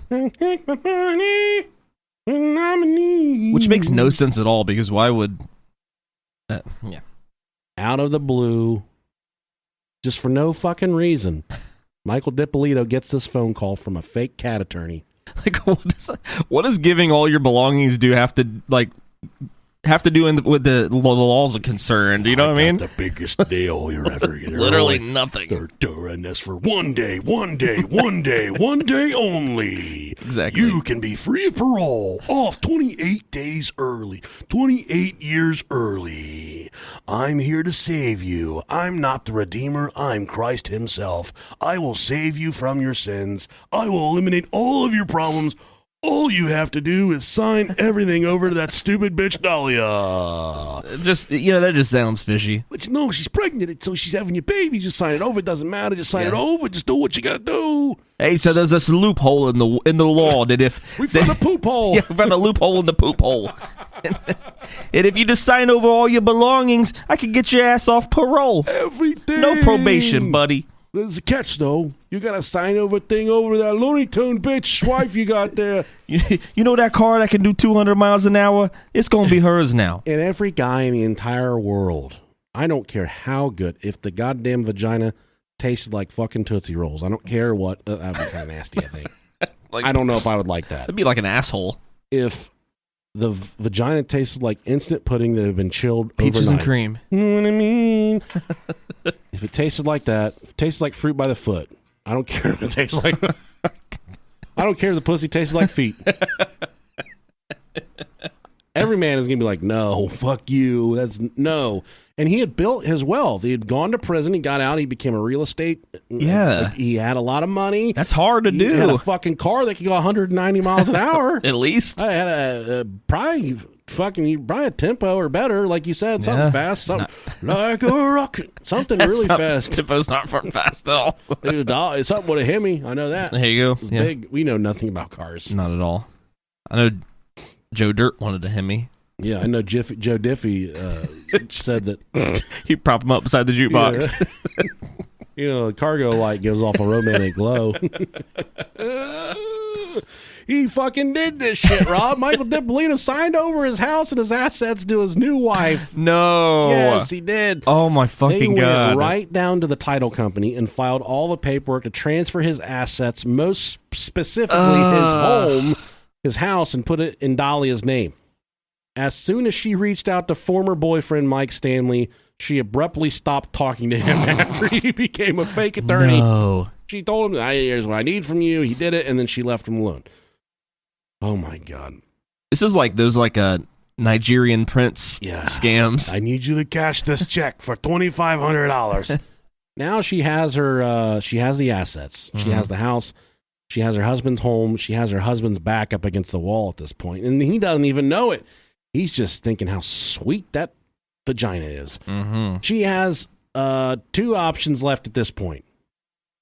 Which makes no sense at all, because why would... yeah. Out of the blue, just for no fucking reason, Michael Dippolito gets this phone call from a fake cat attorney. Like, what does giving all your belongings have to do with the laws are concerned? You know what I mean? The biggest deal you're ever getting. Literally nothing. They're doing this for one day only. Exactly. You can be free of parole, off 28 days early, 28 years early. I'm here to save you. I'm not the Redeemer. I'm Christ himself. I will save you from your sins. I will eliminate all of your problems. All you have to do is sign everything over to that stupid bitch Dalia. Just, that just sounds fishy. But no, she's pregnant, so she's having your baby. Just sign it over. It doesn't matter. Just sign it over. Just do what you gotta do. Hey, so there's this loophole in the law that if We found a poop hole. yeah, we found a loophole in the poop hole. And if you just sign over all your belongings, I could get your ass off parole. Everything. No probation, buddy. There's a catch, though. You gotta sign over that Looney Tune bitch wife you got there. You know that car that can do 200 miles an hour? It's gonna be hers now. And every guy in the entire world, I don't care how good, if the goddamn vagina tasted like fucking Tootsie Rolls, I don't care what, that would be kind of nasty, I think. I don't know if I would like that. That'd be like an asshole. If the vagina tasted like instant pudding that had been chilled Peaches overnight. and cream. You know what I mean? If it tasted like that, if it tasted like fruit by the foot, I don't care if it tastes like... I don't care if the pussy tastes like feet. Every man is going to be like, no, fuck you. That's no. And he had built his wealth. He had gone to prison. He got out. He became a real estate. Yeah. He had a lot of money. That's hard to He do. had a fucking car that could go 190 miles an hour. At least. I had a probably a tempo or better, like you said, something fast, something like a rocket, something really fast. Tempo's not fast at all. Dude, it's something would have hit me. I know that. There you go. It's big. We know nothing about cars. Not at all. I know Joe Dirt wanted to hit me. Yeah, I know Joe Diffie said that. He prop him up beside the jukebox. Yeah. The cargo light gives off a romantic glow. He fucking did this shit, Rob. Michael Dippolito signed over his house and his assets to his new wife. No. Yes, he did. Oh, my fucking they God. went right down to the title company and filed all the paperwork to transfer his assets, most specifically his home, his house, and put it in Dalia's name. As soon as she reached out to former boyfriend Mike Stanley, she abruptly stopped talking to him after he became a fake attorney. No. She told him, here's what I need from you. He did it, and then she left him alone. Oh, my God. This is like those Nigerian prince scams. I need you to cash this check for $2,500. Now she has she has the assets. She has the house. She has her husband's home. She has her husband's back up against the wall at this point, and he doesn't even know it. He's just thinking how sweet that vagina is. Mm-hmm. She has two options left at this point,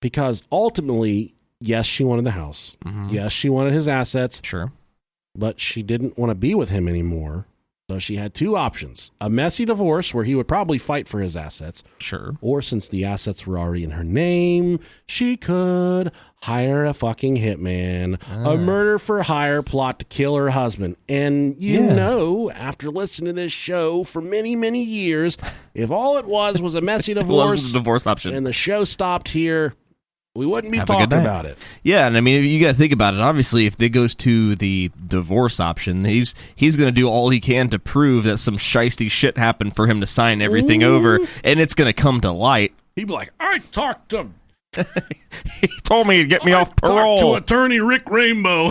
because ultimately, yes, she wanted the house. Mm-hmm. Yes, she wanted his assets. Sure. But she didn't want to be with him anymore. So she had two options: a messy divorce where he would probably fight for his assets. Sure. Or since the assets were already in her name, she could hire a fucking hitman, a murder for hire plot to kill her husband. And you know, after listening to this show for many, many years, if all it was a messy divorce, the divorce option, and the show stopped here, we wouldn't be Have a good talking night. about it. Yeah, and I mean, you got to think about it. Obviously, if it goes to the divorce option, he's going to do all he can to prove that some shisty shit happened for him to sign everything over, and it's going to come to light. He'd be like, I talked to He told me to get me off parole. Talk to attorney Rick Rainbow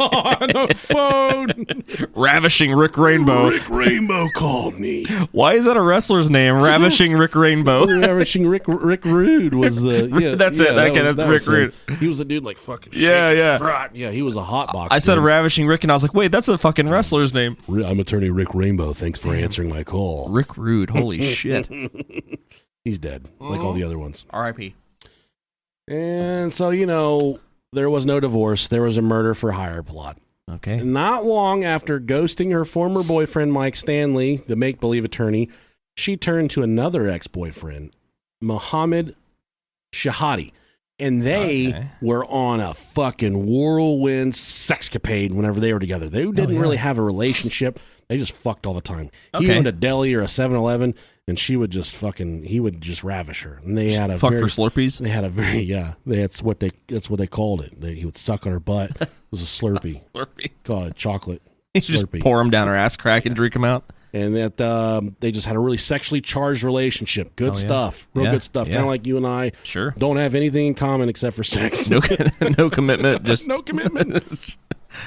on the phone. Ravishing Rick Rainbow. Rick Rainbow called me. Why is that a wrestler's name? Ravishing Rick Rainbow. Ravishing Rick Rude was the That's it. Okay, that's Rick Rude. He was the dude like fucking Yeah, shake his yeah. crotch. Yeah, he was a hot box. I said dude. Ravishing Rick, and I was like, wait, that's a fucking wrestler's name. I'm attorney Rick Rainbow. Thanks for answering my call. Rick Rude. Holy shit. He's dead, like all the other ones. R.I.P. And so, you know, there was no divorce. There was a murder for hire plot. Okay. Not long after ghosting her former boyfriend, Mike Stanley, the make-believe attorney, she turned to another ex-boyfriend, Mohammed Shahadi. And they were on a fucking whirlwind sexcapade whenever they were together. They didn't really have a relationship. They just fucked all the time. He owned a deli or a 7-Eleven, and he would just ravish her. And they had a fuck for Slurpees. They had a very that's what they called it. He would suck on her butt. It was a Slurpee. Slurpee. Called it chocolate. You just pour them down her ass crack and drink them out. And that they just had a really sexually charged relationship. Good stuff. Real good stuff. Kind of like you and I. Sure. Don't have anything in common except for sex. No commitment. Just no commitment.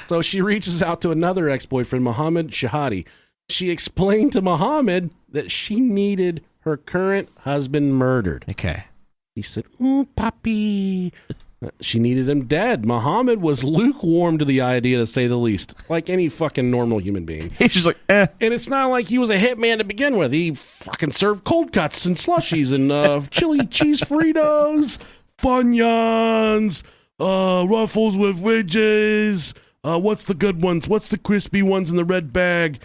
So she reaches out to another ex-boyfriend, Mohammed Shahadi. She explained to Mohammed that she needed her current husband murdered. Okay. He said, "Ooh, papi." She needed him dead. Muhammad was lukewarm to the idea, to say the least, like any fucking normal human being. He's just like, eh. And it's not like he was a hitman to begin with. He fucking served cold cuts and slushies and chili cheese Fritos, Funyuns, Ruffles with wedges. What's the good ones? What's the crispy ones in the red bag?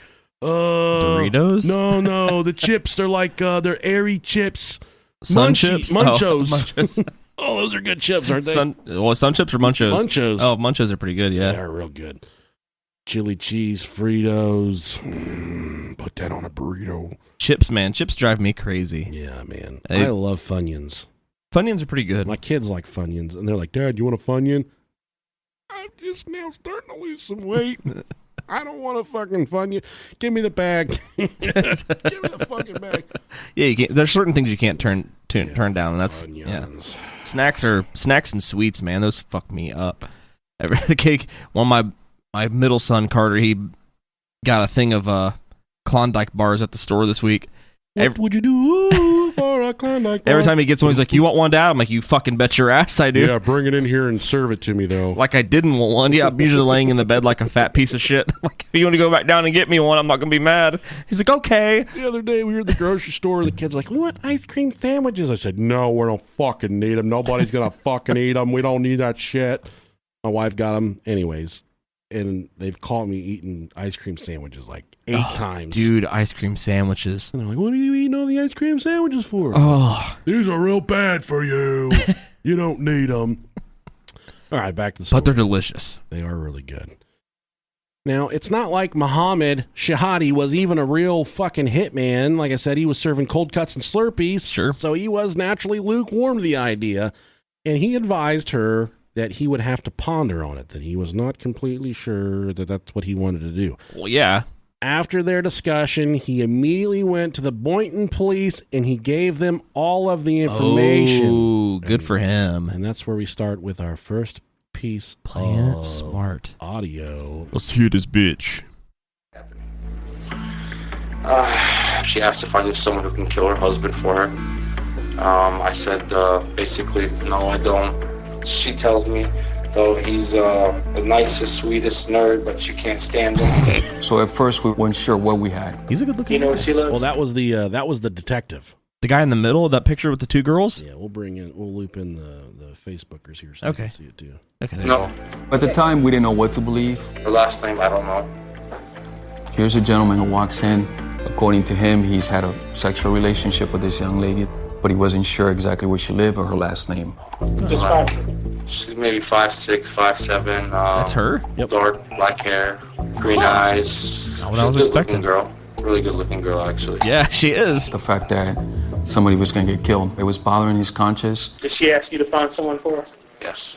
Doritos? No. The chips, they're like, they're airy chips. Sun chips? Munchos. Oh, Munchos. Oh, those are good chips, aren't they? Sun chips or Munchos? Munchos. Oh, Munchos are pretty good, yeah. They're real good. Chili cheese Fritos. Put that on a burrito. Chips, man. Chips drive me crazy. Yeah, man. I love Funyuns. Funyuns are pretty good. My kids like Funyuns, and they're like, "Dad, you want a Funyun?" I'm just now starting to lose some weight. I don't want a fucking Funyun. Give me the bag. Give me the fucking bag. Yeah, you can't. There's certain things you can't turn down, and that's Funyuns. Snacks and sweets, man. Those fuck me up. The cake. My middle son Carter, he got a thing of Klondike bars at the store this week. What would you do for a Klondike bar? Every time he gets one, he's like, "You want one, Dad?" I'm like, "You fucking bet your ass I do." Yeah, bring it in here and serve it to me, though. Like I didn't want one. Yeah, I'm usually laying in the bed like a fat piece of shit. Like, if you want to go back down and get me one, I'm not going to be mad. He's like, "Okay." The other day, we were at the grocery store, the kid's like, "We want ice cream sandwiches." I said, "No, we don't fucking need them. Nobody's going to fucking eat them. We don't need that shit." My wife got them anyways, and they've caught me eating ice cream sandwiches like 8 times. Dude, ice cream sandwiches. And I'm like, "What are you eating all the ice cream sandwiches for?" Oh. "These are real bad for you. You don't need them." All right, back to the story. But they're delicious. They are really good. Now, it's not like Mohammed Shahadi was even a real fucking hitman. Like I said, he was serving cold cuts and Slurpees. Sure. So he was naturally lukewarm to the idea. And he advised her that he would have to ponder on it, that he was not completely sure that that's what he wanted to do. Well, yeah. After their discussion, he immediately went to the Boynton police and he gave them all of the information. Oh, good for him. And that's where we start with our first piece Playing of it smart. audio. Let's hear this bitch. She asked if I knew someone who can kill her husband for her. I said, basically, no, I don't. She tells me, though, he's the nicest, sweetest nerd, but you can't stand him. So at first we weren't sure what we had. He's a good looking You know guy. what she loves? Well, that was the detective. The guy in the middle of that picture with the 2 girls? Yeah, we'll loop in the Facebookers here so Okay. you can see it too. Okay, there No, you At the time we didn't know what to believe. her last name, I don't know. Here's a gentleman who walks in. According to him, he's had a sexual relationship with this young lady, but he wasn't sure exactly where she lived or her last name. Just fine. She's maybe 5'6", 5'7". That's her? Yep. Dark black hair, green eyes. Not what I was She's a good-looking expecting. girl. Really good looking girl, actually. Yeah, she is. The fact that somebody was going to get killed, it was bothering his conscience. Did she ask you to find someone for her? Yes.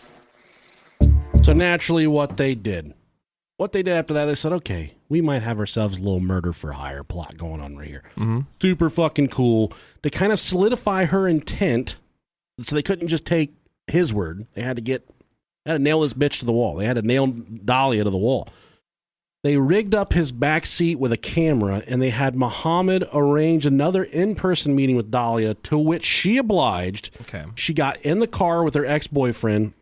So naturally, what they did after that, they said, "Okay, we might have ourselves a little murder for hire plot going on right here." Mm-hmm. Super fucking cool. To kind of solidify her intent, so they couldn't just take his word. They had to nail this bitch to the wall. They had to nail Dalia to the wall. They rigged up his back seat with a camera, and they had Muhammad arrange another in-person meeting with Dalia, to which she obliged. Okay. She got in the car with her ex-boyfriend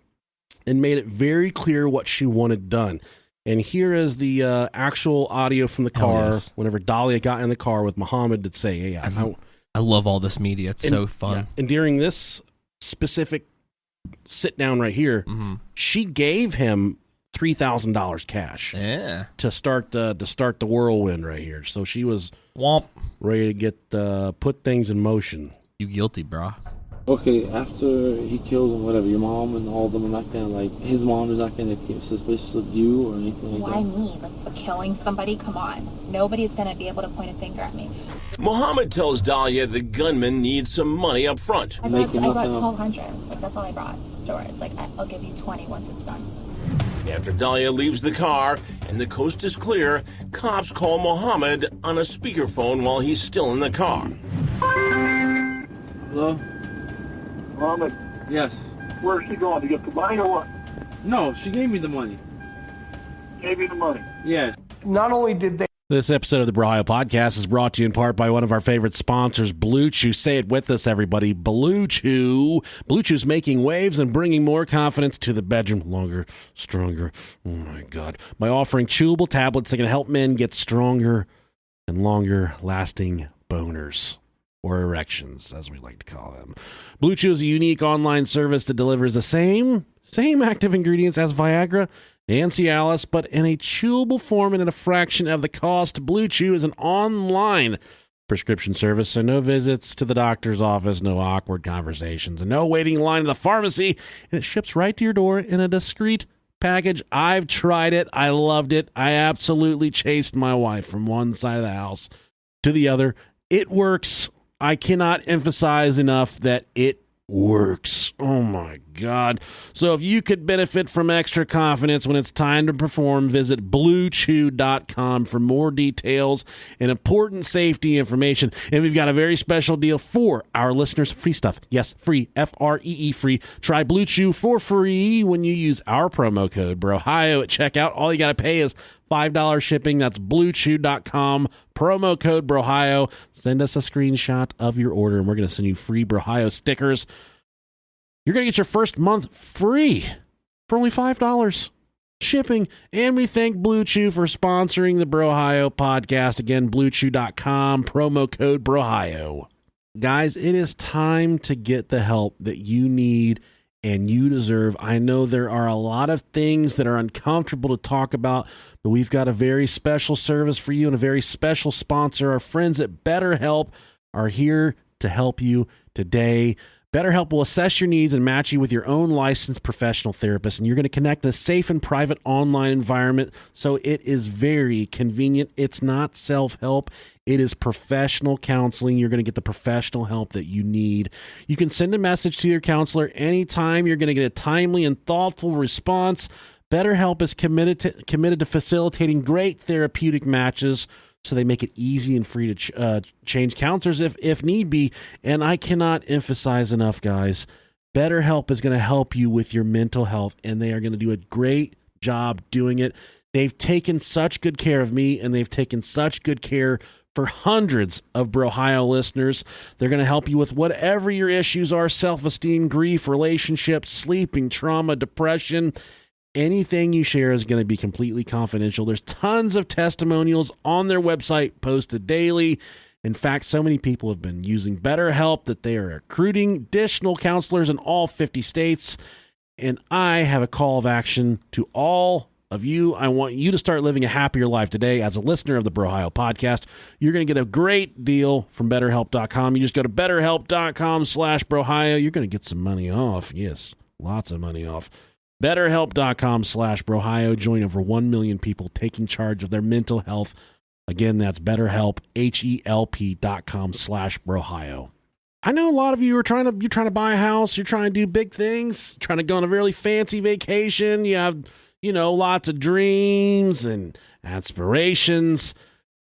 and made it very clear what she wanted done. And here is the actual audio from the car whenever Dalia got in the car with Muhammad to say, "Hey, I love all this media. It's so fun. And during this specific sit down right here. She gave him $3,000 cash to start the whirlwind right here. So she was ready to get put things in motion. You guilty, bro. Okay, after he kills him, whatever, your mom and all of them are not gonna, like, his mom is not gonna get suspicious of you or anything like that? Why me? That's killing somebody? Come on. Nobody's gonna be able to point a finger at me. Mohammed tells Dalia the gunman needs some money up front. I brought $1,200. Like, that's all I brought, George. Like, I'll give you 20 once it's done. After Dalia leaves the car and the coast is clear, cops call Mohammed on a speakerphone while he's still in the car. Hello? Mohammed, Yes. where's she going? To get the money or what? No, she gave me the money. Gave you the money. Yeah. Not only did they This episode of the BLUECHEW podcast is brought to you in part by one of our favorite sponsors, BLUECHEW. Say it with us, everybody. BLUECHEW. BLUECHEW's making waves and bringing more confidence to the bedroom. Longer, stronger. Oh, my God. By offering chewable tablets that can help men get stronger and longer-lasting boners. Or erections, as we like to call them. BLUECHEW is a unique online service that delivers the same active ingredients as Viagra and Cialis, but in a chewable form and at a fraction of the cost. BLUECHEW is an online prescription service, so no visits to the doctor's office, no awkward conversations, and no waiting in line at the pharmacy. And it ships right to your door in a discreet package. I've tried it. I loved it. I absolutely chased my wife from one side of the house to the other. It works. I cannot emphasize enough that it works. Oh my God. So if you could benefit from extra confidence when it's time to perform, visit BLUECHEW.com for more details and important safety information. And we've got a very special deal for our listeners. Free stuff. Yes, free. Free. Free. Try BLUECHEW for free when you use our promo code BROHIO at checkout. All you got to pay is $5 shipping. That's BLUECHEW.com. Promo code BROHIO. Send us a screenshot of your order, and we're going to send you free BROHIO stickers. You're going to get your first month free for only $5 shipping. And we thank BLUECHEW for sponsoring the BROHIO podcast. Again, BLUECHEW.com, promo code BROHIO. Guys, it is time to get the help that you need and you deserve. I know there are a lot of things that are uncomfortable to talk about, but we've got a very special service for you and a very special sponsor. Our friends at BetterHelp are here to help you today. BetterHelp will assess your needs and match you with your own licensed professional therapist, and you're going to connect in a safe and private online environment, so it is very convenient. It's not self-help. It is professional counseling. You're going to get the professional help that you need. You can send a message to your counselor anytime. You're going to get a timely and thoughtful response. BetterHelp is committed to facilitating great therapeutic matches, so they make it easy and free to change counselors if need be. And I cannot emphasize enough, guys, BetterHelp is going to help you with your mental health, and they are going to do a great job doing it. They've taken such good care of me, and they've taken such good care for hundreds of BROHIO listeners. They're going to help you with whatever your issues are: self-esteem, grief, relationships, sleeping, trauma, depression. Anything you share is going to be completely confidential. There's tons of testimonials on their website posted daily. In fact, so many people have been using BetterHelp that they are recruiting additional counselors in all 50 states. And I have a call of action to all of you. I want you to start living a happier life today. As a listener of the BROHIO podcast, you're going to get a great deal from BetterHelp.com. You just go to BetterHelp.com/BROHIO. You're going to get some money off. Yes, lots of money off. BetterHelp.com/BROHIO. Join over 1 million people taking charge of their mental health. Again, that's BetterHelp, HELP.com/BROHIO. I know a lot of you you're trying to buy a house. You're trying to do big things, trying to go on a really fancy vacation. You have, lots of dreams and aspirations.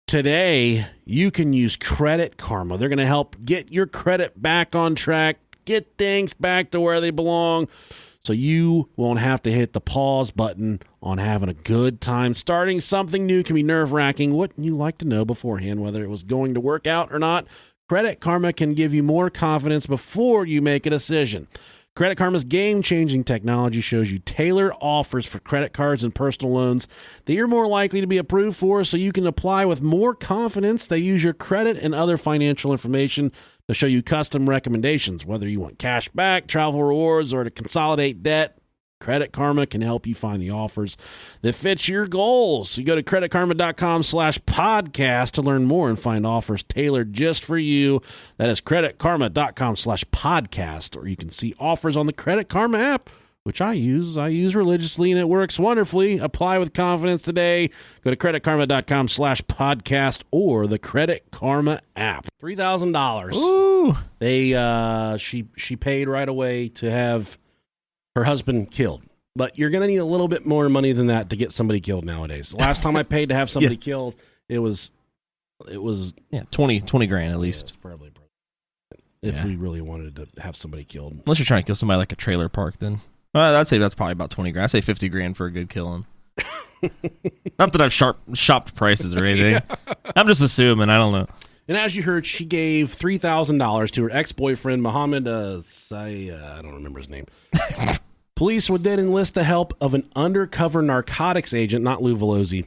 Today, you can use Credit Karma. They're going to help get your credit back on track, get things back to where they belong, so you won't have to hit the pause button on having a good time. Starting something new can be nerve-wracking. Wouldn't you like to know beforehand whether it was going to work out or not? Credit Karma can give you more confidence before you make a decision. Credit Karma's game-changing technology shows you tailored offers for credit cards and personal loans that you're more likely to be approved for, so you can apply with more confidence. They use your credit and other financial information to show you custom recommendations, whether you want cash back, travel rewards, or to consolidate debt. Credit Karma can help you find the offers that fit your goals. You go to creditkarma.com/podcast to learn more and find offers tailored just for you. That is creditkarma.com/podcast, or you can see offers on the Credit Karma app, which I use religiously, and it works wonderfully. Apply with confidence today. Go to creditkarma.com/podcast or the Credit Karma app. $3,000. Ooh. She paid right away to have her husband killed. But you're going to need a little bit more money than that to get somebody killed nowadays. The last time I paid to have somebody killed, it was 20 grand at least. Yeah, probably. If we really wanted to have somebody killed. Unless you're trying to kill somebody like a trailer park, then I'd say that's probably about 20 grand. I'd say 50 grand for a good killing. Not that I've shopped prices or anything. Yeah. I'm just assuming. I don't know. And as you heard, she gave $3,000 to her ex-boyfriend, Mohammed. I don't remember his name. Police would then enlist the help of an undercover narcotics agent, not Lou Velosi,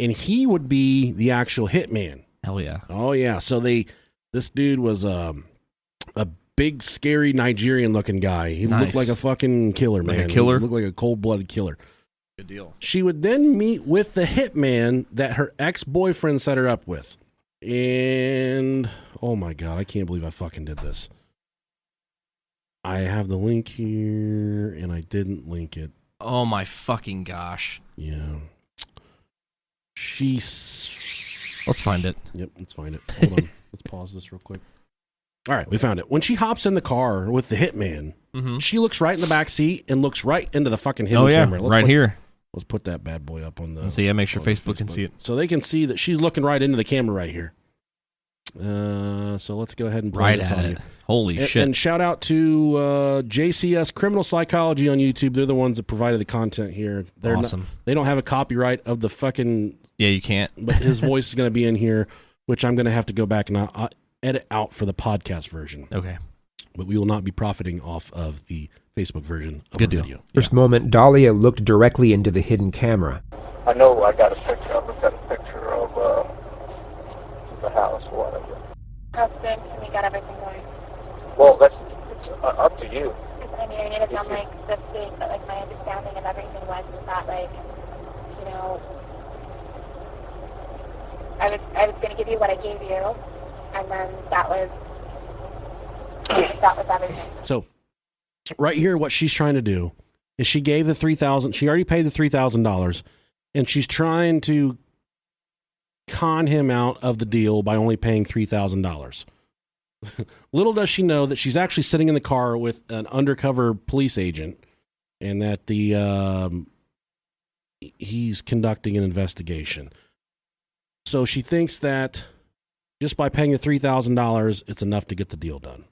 and he would be the actual hitman. Hell yeah! Oh yeah. So this dude was a big, scary Nigerian-looking guy. He looked like a fucking killer, man. Like a killer? He looked like a cold-blooded killer. Good deal. She would then meet with the hitman that her ex-boyfriend set her up with. And, oh my God, I can't believe I fucking did this. I have the link here, and I didn't link it. Oh my fucking gosh. Yeah. Let's find it. Yep, let's find it. Hold on. Let's pause this real quick. All right, we found it. When she hops in the car with the hitman, she looks right in the back seat and looks right into the fucking hidden camera. Here. Let's put that bad boy up on the... So yeah, make sure Facebook can see it. So they can see that she's looking right into the camera right here. So let's go ahead and play this on you. Holy shit. And shout out to JCS Criminal Psychology on YouTube. They're the ones that provided the content here. They're awesome. They don't have a copyright of the fucking... Yeah, you can't. But his voice is going to be in here, which I'm going to have to go back and edit out for the podcast version. Okay. But we will not be profiting off of the Facebook version of Good the deal. video. First moment, Dalia looked directly into the hidden camera. I know I got a picture. I looked at a picture of the house or whatever. How soon can we get everything going? Well, it's up to you. Because I mean, I made it sound like this week, but like my understanding of everything was that like, you know, I was going to give you what I gave you, and then that was everything. So, right here, what she's trying to do is she gave the $3,000. She already paid the $3,000, and she's trying to con him out of the deal by only paying $3,000. Little does she know that she's actually sitting in the car with an undercover police agent, and that he's conducting an investigation. So she thinks that just by paying the $3,000, it's enough to get the deal done.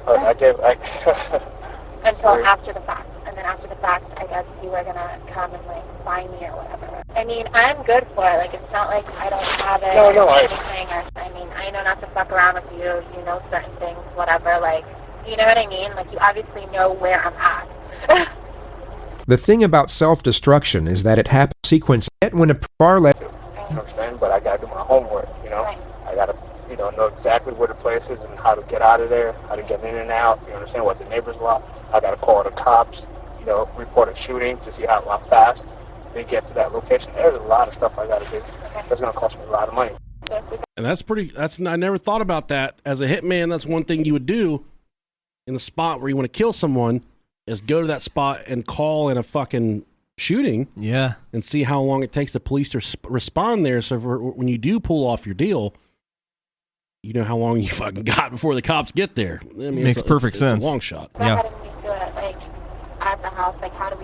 Until after the fact. And then after the fact, I guess you were going to come and, like, find me or whatever. I mean, I'm good for it. Like, it's not like I don't have it or anything. I mean, I know not to fuck around with you. You know certain things, whatever. Like, you know what I mean? Like, you obviously know where I'm at. The thing about self-destruction is that it happens sequence when a far left... I understand, but I got to do my homework, you know? Right. I got to, know exactly where the place is and how to get out of there, how to get in and out, you understand, what the neighbors want. I got to call the cops, report a shooting to see how fast they get to that location. There's a lot of stuff I got to do. That's going to cost me a lot of money. And I never thought about that. As a hitman, that's one thing you would do in the spot where you want to kill someone is go to that spot and call in a fucking shooting. Yeah. And see how long it takes the police to respond there. So when you do pull off your deal, you know how long you fucking got before the cops get there. I mean, makes perfect sense. It's a long shot. Yeah. How do we do it, like, at the house? Like, how soon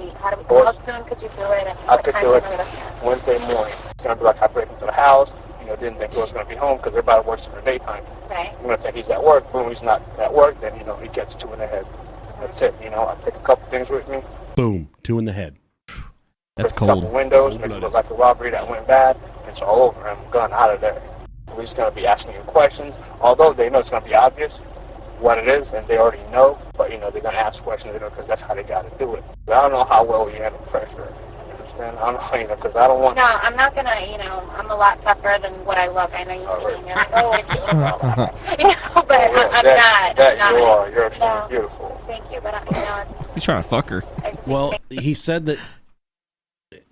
could you do it? And I could do it Wednesday morning. It's going to be like I break into the house, didn't think he was going to be home because everybody works in the daytime. Right. I'm going to think he's at work. Boom, he's not at work, then, he gets 2 in the head. That's it, I take a couple things with me. Boom, 2 in the head. That's cold. A couple windows, make it look like a robbery that went bad. It's all over. I'm gone out of there. Police going to be asking you questions. Although they know it's going to be obvious, what it is, and they already know, but, they're going to ask questions, because that's how they got to do it. But I don't know how well you handle pressure. I don't know, because I don't want... No, I'm not going to, I'm a lot tougher than what I look. I know you see, and you're like, oh, what a cute little girl, whatever. But I'm not. You are. You're extremely beautiful. Thank you, but, He's trying to fuck her. Well, he said that,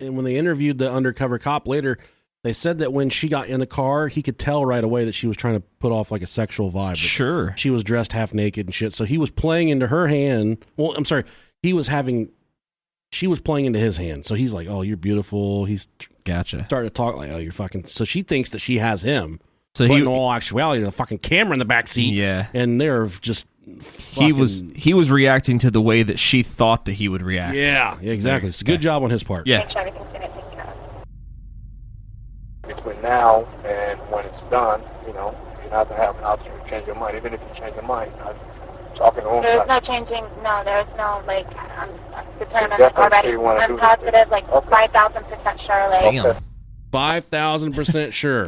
and when they interviewed the undercover cop later, they said that when she got in the car, he could tell right away that she was trying to put off like a sexual vibe. Sure. She was dressed half naked and shit. So he was playing into her hand. Well, I'm sorry. She was playing into his hand. So he's like, oh, you're beautiful. He's gotcha. Started to talk like, oh, you're fucking. So she thinks that she has him. So but in all actuality, there's a fucking camera in the back seat. Yeah. And they're just. He was reacting to the way that she thought that he would react. Yeah, exactly. It's a good job on his part. Yeah. make sure everything's going to take care of. Between now and when it's done, you're not going to have an option to change your mind. Even if you change your mind, I'm talking to him. There's no changing. No, there's no, I'm determined definitely already. say you wanna I'm do this positive, thing. 5,000% sure. Damn. 5,000% sure.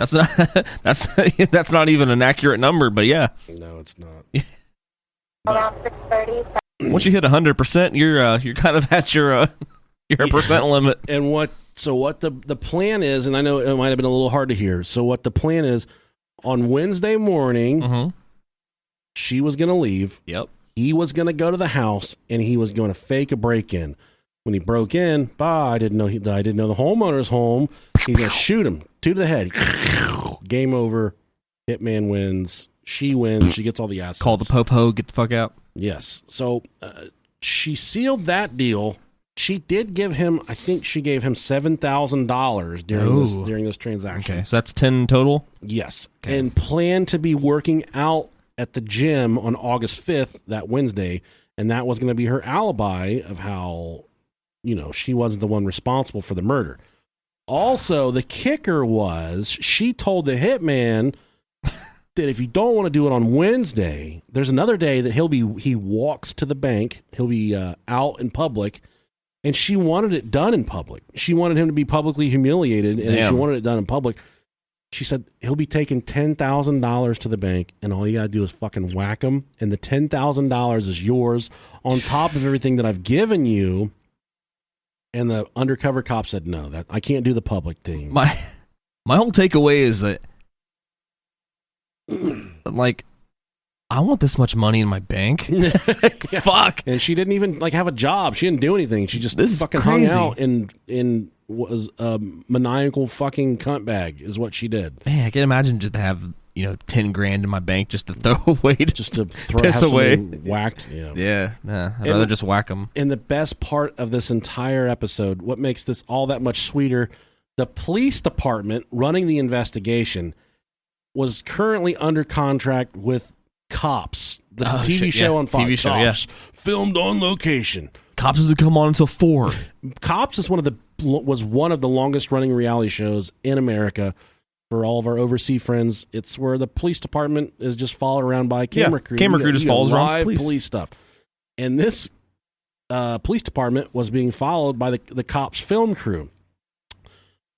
That's not even an accurate number, but yeah. No, it's not. Around 6:30. Once you hit 100%, you're kind of at your percent limit. And what the plan is, and I know it might have been a little hard to hear. So what the plan is, on Wednesday morning, she was going to leave. Yep. He was going to go to the house, and he was going to fake a break-in. When he broke in, I didn't know the homeowner's home. He's going to shoot him 2 to the head. Game over. Hitman wins. She wins. She gets all the assets. Call the po-po. Get the fuck out. Yes. So she sealed that deal. She did give him, I think she gave him $7,000 during this transaction. Okay, so that's 10 total? Yes. Okay. And planned to be working out at the gym on August 5th, that Wednesday, and that was going to be her alibi of how, she wasn't the one responsible for the murder. Also, the kicker was she told the hitman that if you don't want to do it on Wednesday, there's another day that he walks to the bank. He'll be out in public, and she wanted it done in public. She wanted him to be publicly humiliated, and she wanted it done in public. She said he'll be taking $10,000 to the bank, and all you gotta do is fucking whack him, and the $10,000 is yours on top of everything that I've given you. And the undercover cop said, no, that I can't do the public thing. My whole takeaway is that, I want this much money in my bank. Fuck. And she didn't even have a job. She didn't do anything. She just fucking hung out in was a maniacal fucking cunt bag is what she did. Man, I can imagine just to have 10 grand in my bank just to throw away, just to piss away, whacked. Yeah. I'd rather just whack them. And the best part of this entire episode, what makes this all that much sweeter, the police department running the investigation was currently under contract with Cops, the TV show on Fox. TV show, Cops, filmed on location. Cops doesn't come on until 4. Cops is was one of the longest running reality shows in America. For all of our overseas friends, it's where the police department is just followed around by a camera crew. Camera crew just follows around police stuff. And this police department was being followed by the Cops film crew.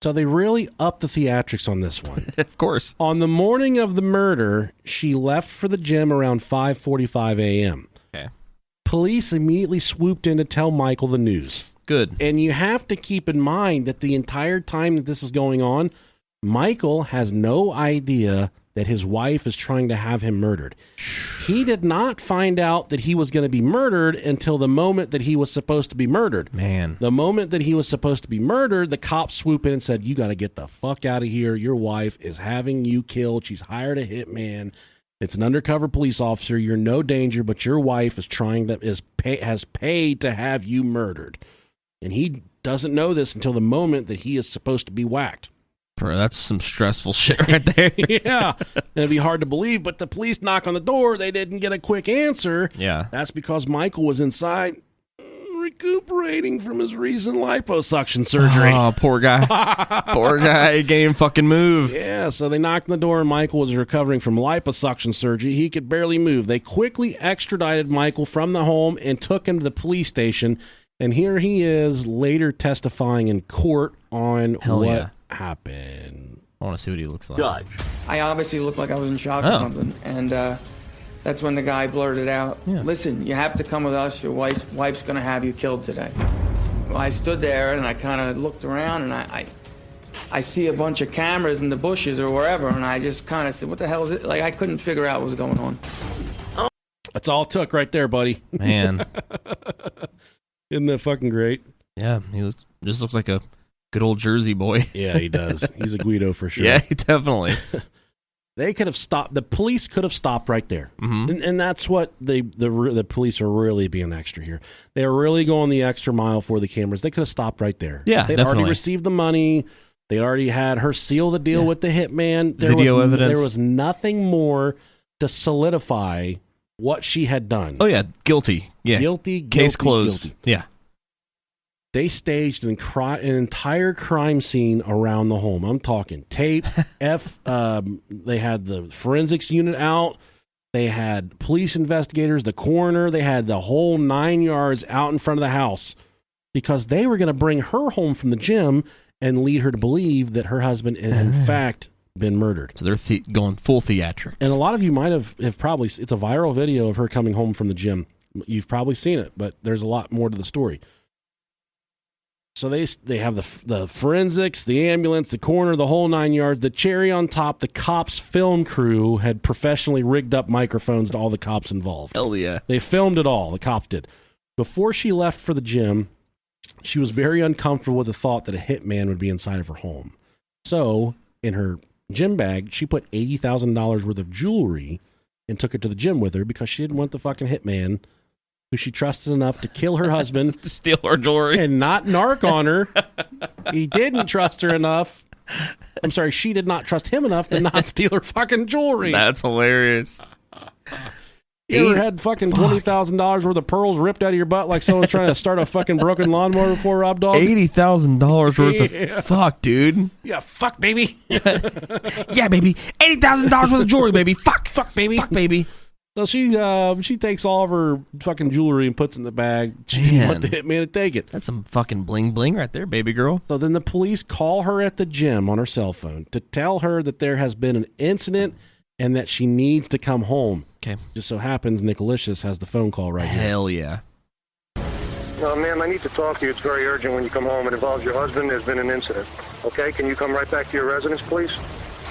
So they really upped the theatrics on this one. Of course. On the morning of the murder, she left for the gym around 5:45 a.m. Okay. Police immediately swooped in to tell Michael the news. Good. And you have to keep in mind that the entire time that this is going on, Michael has no idea that his wife is trying to have him murdered. He did not find out that he was going to be murdered until the moment that he was supposed to be murdered. Man. The moment that he was supposed to be murdered, the cops swoop in and said, you got to get the fuck out of here. Your wife is having you killed. She's hired a hitman. It's an undercover police officer. You're no danger, but your wife is has paid to have you murdered. And he doesn't know this until the moment that he is supposed to be whacked. Bro, that's some stressful shit right there. Yeah. It'd be hard to believe, but the police knock on the door. They didn't get a quick answer. Yeah. That's because Michael was inside recuperating from his recent liposuction surgery. Oh, poor guy. Poor guy. He can't even fucking move. Yeah, so they knocked on the door and Michael was recovering from liposuction surgery. He could barely move. They quickly extradited Michael from the home and took him to the police station. And here he is later testifying in court on what happened. I want to see what he looks like. Judge. I obviously looked like I was in shock or something. And That's when the guy blurted out, Yeah. listen, you have to come with us. Your wife's going to have you killed today. Well, I stood there and I kind of looked around and I see a bunch of cameras in the bushes or wherever, and I just kind of said, what the hell is it? Like, I couldn't figure out what was going on. That's all it took right there, buddy. Man. Isn't that fucking great? Yeah, just looks like a good old Jersey boy. Yeah, he does. He's a Guido for sure. Yeah, definitely. They could have stopped. The police could have stopped right there, Mm-hmm. and that's what the police are really being extra here. They are really going the extra mile for the cameras. They could have stopped right there. Yeah, they'd definitely. already received the money. They already had her seal the deal with the hitman. Video evidence. There was nothing more to solidify what she had done. Oh yeah, guilty. Yeah, guilty. Case closed. Guilty. Yeah. They staged an entire crime scene around the home. I'm talking tape, they had the forensics unit out. They had police investigators, the coroner. They had the whole 9 yards out in front of the house because they were going to bring her home from the gym and lead her to believe that her husband had, in fact, been murdered. So they're going full theatrics. And a lot of you might have probably, it's a viral video of her coming home from the gym. You've probably seen it, but there's a lot more to the story. So they have the forensics, the ambulance, the coroner, the whole 9 yards. The cherry on top, the cops' film crew had professionally rigged up microphones to all the cops involved. Hell yeah. They filmed it all, the cops did. Before she left for the gym, she was very uncomfortable with the thought that a hitman would be inside of her home. So in her gym bag, she put $80,000 worth of jewelry and took it to the gym with her because she didn't want the fucking hitman who she trusted enough to kill her husband, to steal her jewelry, and not narc on her. He didn't trust her enough. I'm sorry, she did not trust him enough to not steal her fucking jewelry. That's hilarious. You ever had fucking $20,000 worth of pearls ripped out of your butt like someone's trying to start a fucking broken lawnmower before Rob Dog? $80,000 worth of fuck, dude. Yeah, fuck, baby. Yeah, baby. $80,000 worth of jewelry, baby. Fuck, baby. Fuck, baby. So she takes all of her fucking jewelry and puts it in the bag. She didn't want the hitman to take it. That's some fucking bling bling right there, baby girl. So then the police call her at the gym on her cell phone to tell her that there has been an incident and that she needs to come home. Okay. Just so happens Nicolicious has the phone call right here. Hell yeah. Ma'am, I need to talk to you. It's very urgent when you come home. It involves your husband. There's been an incident. Okay, can you come right back to your residence, please?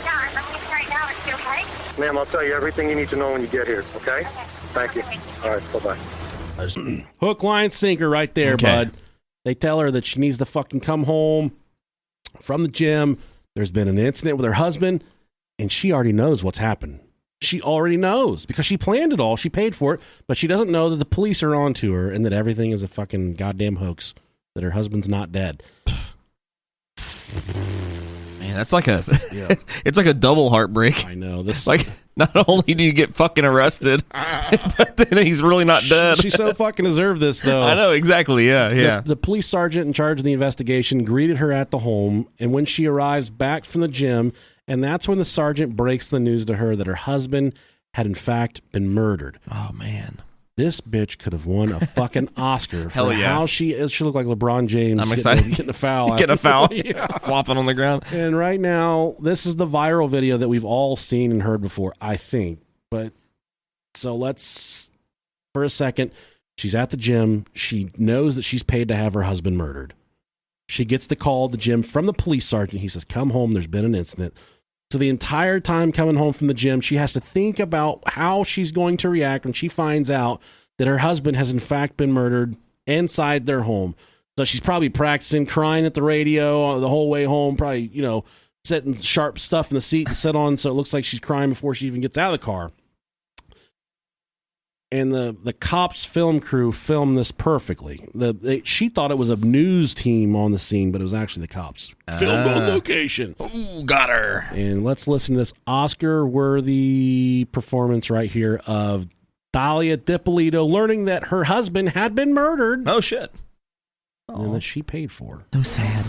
Yeah, I'm leaving right now. Is you okay? Ma'am, I'll tell you everything you need to know when you get here, okay? Thank you. All right, bye-bye. Hook, line, sinker right there, Okay. bud. They tell her that she needs to fucking come home from the gym. There's been an incident with her husband, and she already knows what's happened. She already knows because she planned it all. She paid for it, but she doesn't know that the police are on to her and that everything is a fucking goddamn hoax, that her husband's not dead. Man, that's like it's like a double heartbreak. I know. This like not only do you get fucking arrested, but then he's really not dead. She so fucking deserved this, though. I know, exactly. Yeah. The police sergeant in charge of the investigation greeted her at the home, and when she arrives back from the gym, and that's when the sergeant breaks the news to her that her husband had in fact been murdered. Oh man. This bitch could have won a fucking Oscar for Hell yeah. how she looked like LeBron James. I'm excited. Getting a foul. Get a foul. Yeah. Flopping on the ground. And right now, this is the viral video that we've all seen and heard before, I think. But so let's, for a second, she's at the gym. She knows that she's paid to have her husband murdered. She gets the call at the gym from the police sergeant. He says, come home. There's been an incident. So the entire time coming home from the gym, she has to think about how she's going to react when she finds out that her husband has in fact been murdered inside their home. So she's probably practicing crying at the radio the whole way home, probably, setting sharp stuff in the seat to sit on so it looks like she's crying before she even gets out of the car. And the cops' film crew filmed this perfectly. She thought it was a news team on the scene, but it was actually the cops. Filmed on location. Ooh, got her. And let's listen to this Oscar-worthy performance right here of Dalia Dippolito learning that her husband had been murdered. Oh, shit. And that she paid for. So sad.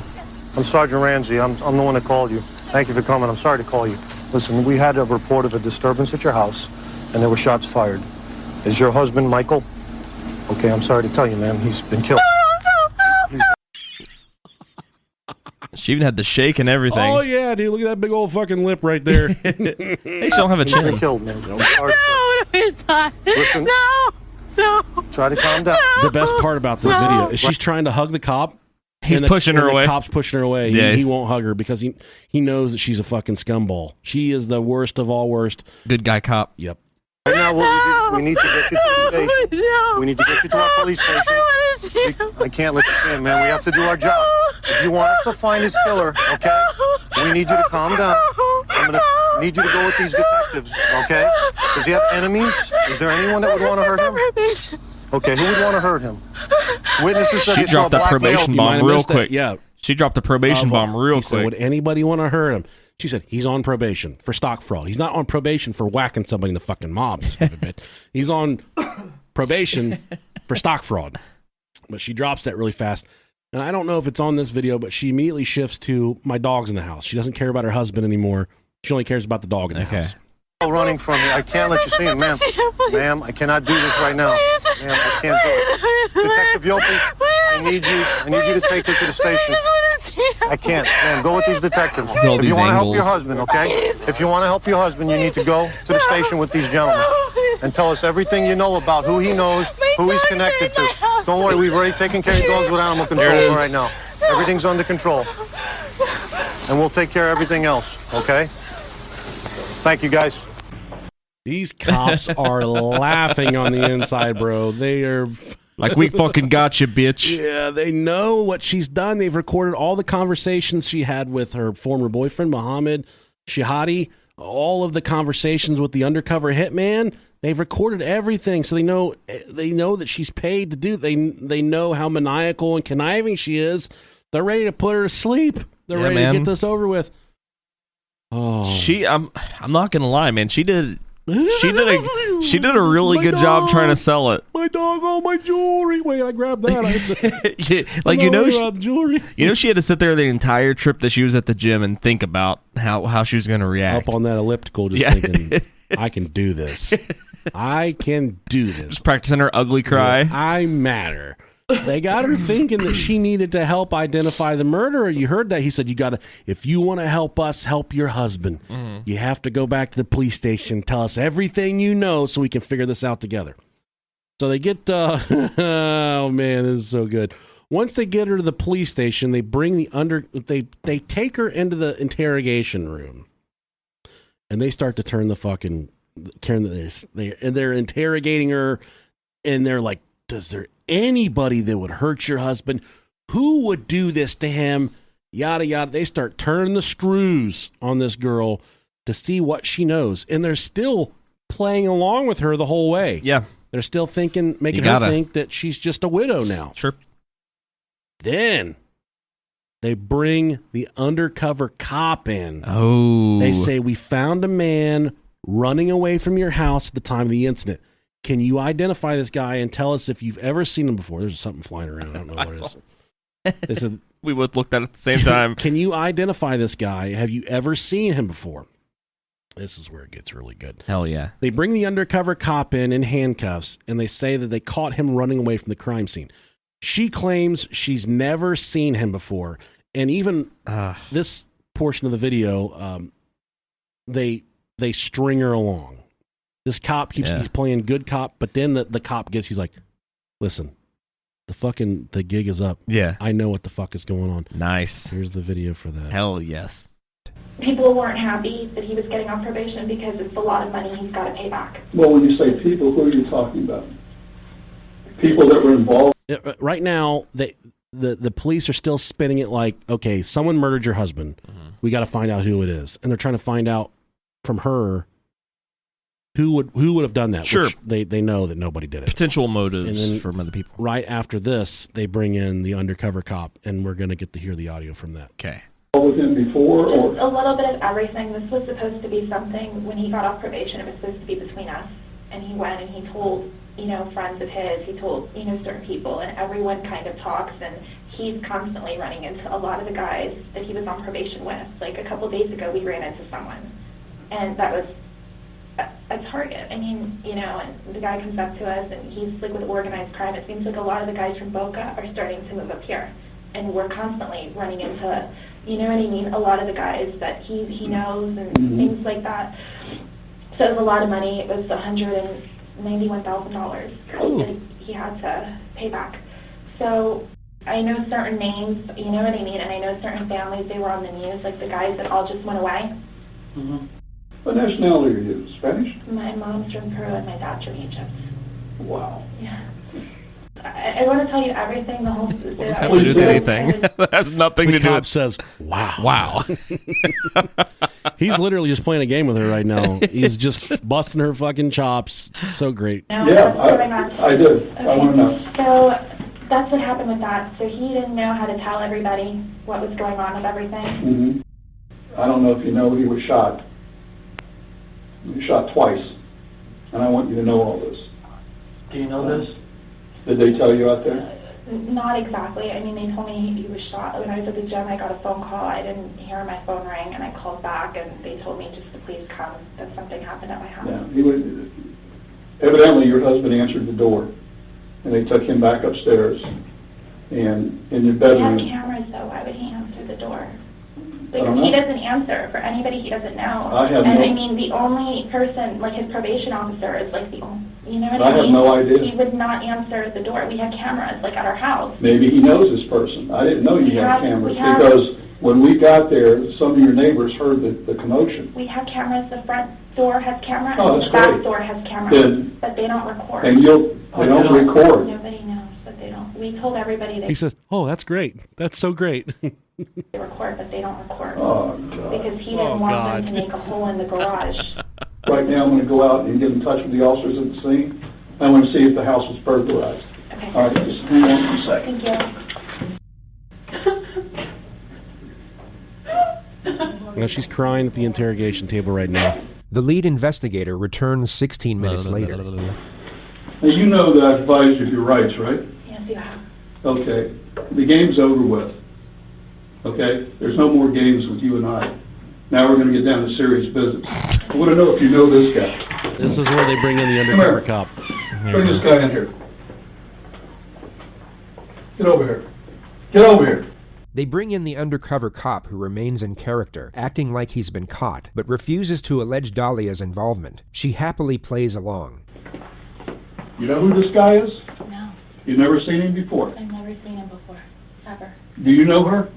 I'm Sergeant Ramsey. I'm the one that called you. Thank you for coming. I'm sorry to call you. Listen, we had a report of a disturbance at your house, and there were shots fired. Is your husband Michael? Okay, I'm sorry to tell you, ma'am. He's been killed. She even had the shake and everything. Oh, yeah, dude. Look at that big old fucking lip right there. Hey, she don't have a chin. He's been killed, man. I'm sorry. it's not. Listen. No. Try to calm down. The best part about this video is she's trying to hug the cop. He's pushing her away. The cop's pushing her away. Yeah. He won't hug her because he knows that she's a fucking scumball. She is the worst of all worst. Good guy cop. Yep. Right now, we need to get you to the station. We need to get you to our police station. I can't let you see him, man. We have to do our job. If you want us to find his killer, okay, we need you to calm down. I'm going to need you to go with these detectives, okay? Does he have enemies? Is there anyone that would want to hurt him? Okay, who would want to hurt him? Witnesses said She they saw dropped a that black probation male. bomb real quick. Yeah. She dropped the probation bomb real He said, quick. would anybody want to hurt him? She said, he's on probation for stock fraud. He's not on probation for whacking somebody in the fucking mob. He's on probation for stock fraud. But she drops that really fast. And I don't know if it's on this video, but she immediately shifts to my dog's in the house. She doesn't care about her husband anymore. She only cares about the dog in the house. Running from me. I can't let you see him, ma'am. Ma'am, I cannot do this right now. Ma'am, I can't do it. Detective Yopi, I need you to take her to the station. I can't. Ma'am, go with these detectives. If you want to help your husband, okay? If you want to help your husband, you need to go to the station with these gentlemen and tell us everything you know about who he knows, who he's connected to. Don't worry, we've already taken care of dogs with animal control for right now. Everything's under control. And we'll take care of everything else, okay? Thank you, guys. These cops are laughing on the inside, bro. They are like, we fucking got you, bitch. Yeah, they know what she's done. They've recorded all the conversations she had with her former boyfriend, Mohammed Shihadi, all of the conversations with the undercover hitman. They've recorded everything, so they know that she's paid to do. They know how maniacal and conniving she is. They're ready to put her to sleep. They're ready to get this over with. Oh, I'm not gonna lie, man. She did a really good job trying to sell it. My dog, all my jewelry. Wait, I grabbed that. She had to sit there the entire trip that she was at the gym and think about how she was going to react. Up on that elliptical, just thinking, I can do this. I can do this. Just practicing her ugly cry. I matter. They got her thinking that she needed to help identify the murderer. You heard that. He said, if you want to help us help your husband, you have to go back to the police station, tell us everything you know so we can figure this out together. So they get, oh man, this is so good. Once they get her to the police station, they bring they take her into the interrogation room and they start to turn they're interrogating her and they're like, is there anybody that would hurt your husband? Who would do this to him? Yada, yada. They start turning the screws on this girl to see what she knows. And they're still playing along with her the whole way. Yeah. They're still making her think that she's just a widow now. Sure. Then they bring the undercover cop in. Oh. They say, we found a man running away from your house at the time of the incident. Can you identify this guy and tell us if you've ever seen him before? There's something flying around. I don't know what it is. They said, we both looked at it at the same time. Can you identify this guy? Have you ever seen him before? This is where it gets really good. Hell yeah. They bring the undercover cop in handcuffs, and they say that they caught him running away from the crime scene. She claims she's never seen him before. And even this portion of the video, they string her along. This cop keeps he's playing good cop, but then the cop he's like, listen, the gig is up. Yeah. I know what the fuck is going on. Nice. Here's the video for that. Hell yes. People weren't happy that he was getting off probation because it's a lot of money he's got to pay back. Well, when you say people, who are you talking about? People that were involved? Right now, the police are still spinning it like, okay, someone murdered your husband. Mm-hmm. We got to find out who it is. And they're trying to find out from her who would have done that. Sure. Which they know that nobody did it. Potential motives from other people. Right after this, they bring in the undercover cop, and we're going to get to hear the audio from that. Okay. With him before, or a little bit of everything. This was supposed to be something when he got off probation. It was supposed to be between us, and he went and he told friends of his. He told certain people, and everyone kind of talks. And he's constantly running into a lot of the guys that he was on probation with. Like a couple days ago, we ran into someone, and that was a target. I mean, and the guy comes up to us, and he's like with organized crime. It seems like a lot of the guys from Boca are starting to move up here, and we're constantly running into. You know what I mean? A lot of the guys that he knows and things like that. So it was a lot of money. It was $191,000 that he had to pay back. So I know certain names, you know what I mean, and I know certain families, they were on the news, like the guys that all just went away. Mm-hmm. What nationality are you? Spanish? My mom's from Peru and my dad's from Egypt. Wow. Yeah. I want to tell you everything, the whole... What does that have to do with anything? That has nothing to do cop with... says, wow. Wow. He's literally just playing a game with her right now. He's just busting her fucking chops. It's so great. No, Yeah, what's going on? I did. Okay. I want to know. So that's what happened with that. So he didn't know how to tell everybody what was going on with everything. Mm-hmm. I don't know if you know he was shot. He was shot twice. And I want you to know all this. Do you know this? Did they tell you out there? Not exactly. I mean, they told me he was shot. When I was at the gym, I got a phone call. I didn't hear my phone ring, and I called back, and they told me just to please come, that something happened at my house. Yeah. He was, evidently, your husband answered the door, and they took him back upstairs. And in your We bedroom... have cameras, though. Why would he answer the door? I don't Like, know. he doesn't answer for anybody he doesn't know. I have and no- I mean, the only person, like his probation officer, is like the only, you know what I I have mean? no idea. He would not answer the door. We have cameras, like at our house. Maybe he knows this person. I didn't know you We had have- cameras we have- because when we got there, some of your neighbors heard the commotion. We have cameras. The front door has camera, Oh, and that's the back great. door has camera, Then- but they don't record. And they don't record. Nobody knows, but they don't. We told everybody they He says, oh, that's great. That's so great. record, but they don't record. Oh, God. Because he didn't want them to make a hole in the garage. Right now, I'm going to go out and get in touch with the officers at the scene. I want to see if the house was burglarized. Okay. All right, just hang on for a second. Thank you. Now she's crying at the interrogation table right now. The lead investigator returns 16 minutes later. Now, you know that I advised you of your rights, right? Yes, you have. Okay. The game's over with. Okay? There's no more games with you and I. Now we're going to get down to serious business. I want to know if you know this guy. This is where they bring in the undercover cop. Bring this guy in here. Get over here. Get over here. They bring in the undercover cop who remains in character, acting like he's been caught, but refuses to allege Dalia's involvement. She happily plays along. You know who this guy is? No, You've never seen him before. I've never seen him before, ever. Do you know her?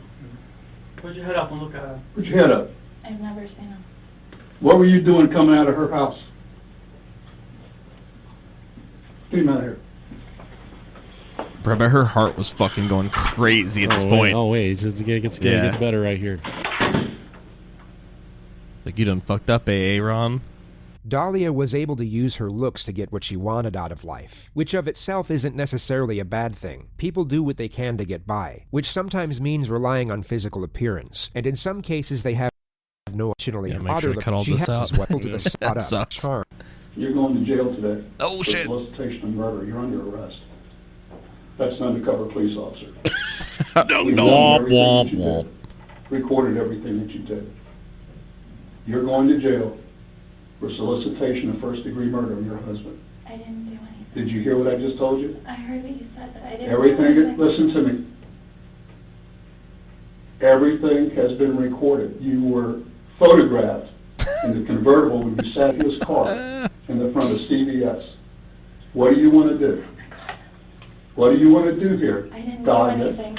Put your head up and look at her. Put your head up. I've never seen him. What were you doing coming out of her house? Get him out of here. Bro, I bet her heart was fucking going crazy at this point. Wait, it gets better right here. Like, you done fucked up, Ron. Dalia was able to use her looks to get what she wanted out of life, which of itself isn't necessarily a bad thing. People do what they can to get by, which sometimes means relying on physical appearance, and in some cases they have no optionally. Yeah, make sure to cut all she this has out. as well to the spot That up. sucks. Charm. You're going to jail today. Oh, for shit. solicitation of murder. You're under arrest. That's an undercover police officer. Womp, womp, womp. Recorded everything that you did. You're going to jail for solicitation of first-degree murder of your husband. I didn't do anything. Did you hear what I just told you? I heard what you said, but I didn't do Everything, anything. listen to me. Everything has been recorded. You were photographed in the convertible when you sat in his car in the front of CVS. What do you want to do? What do you want to do here? I didn't do Dalia? anything.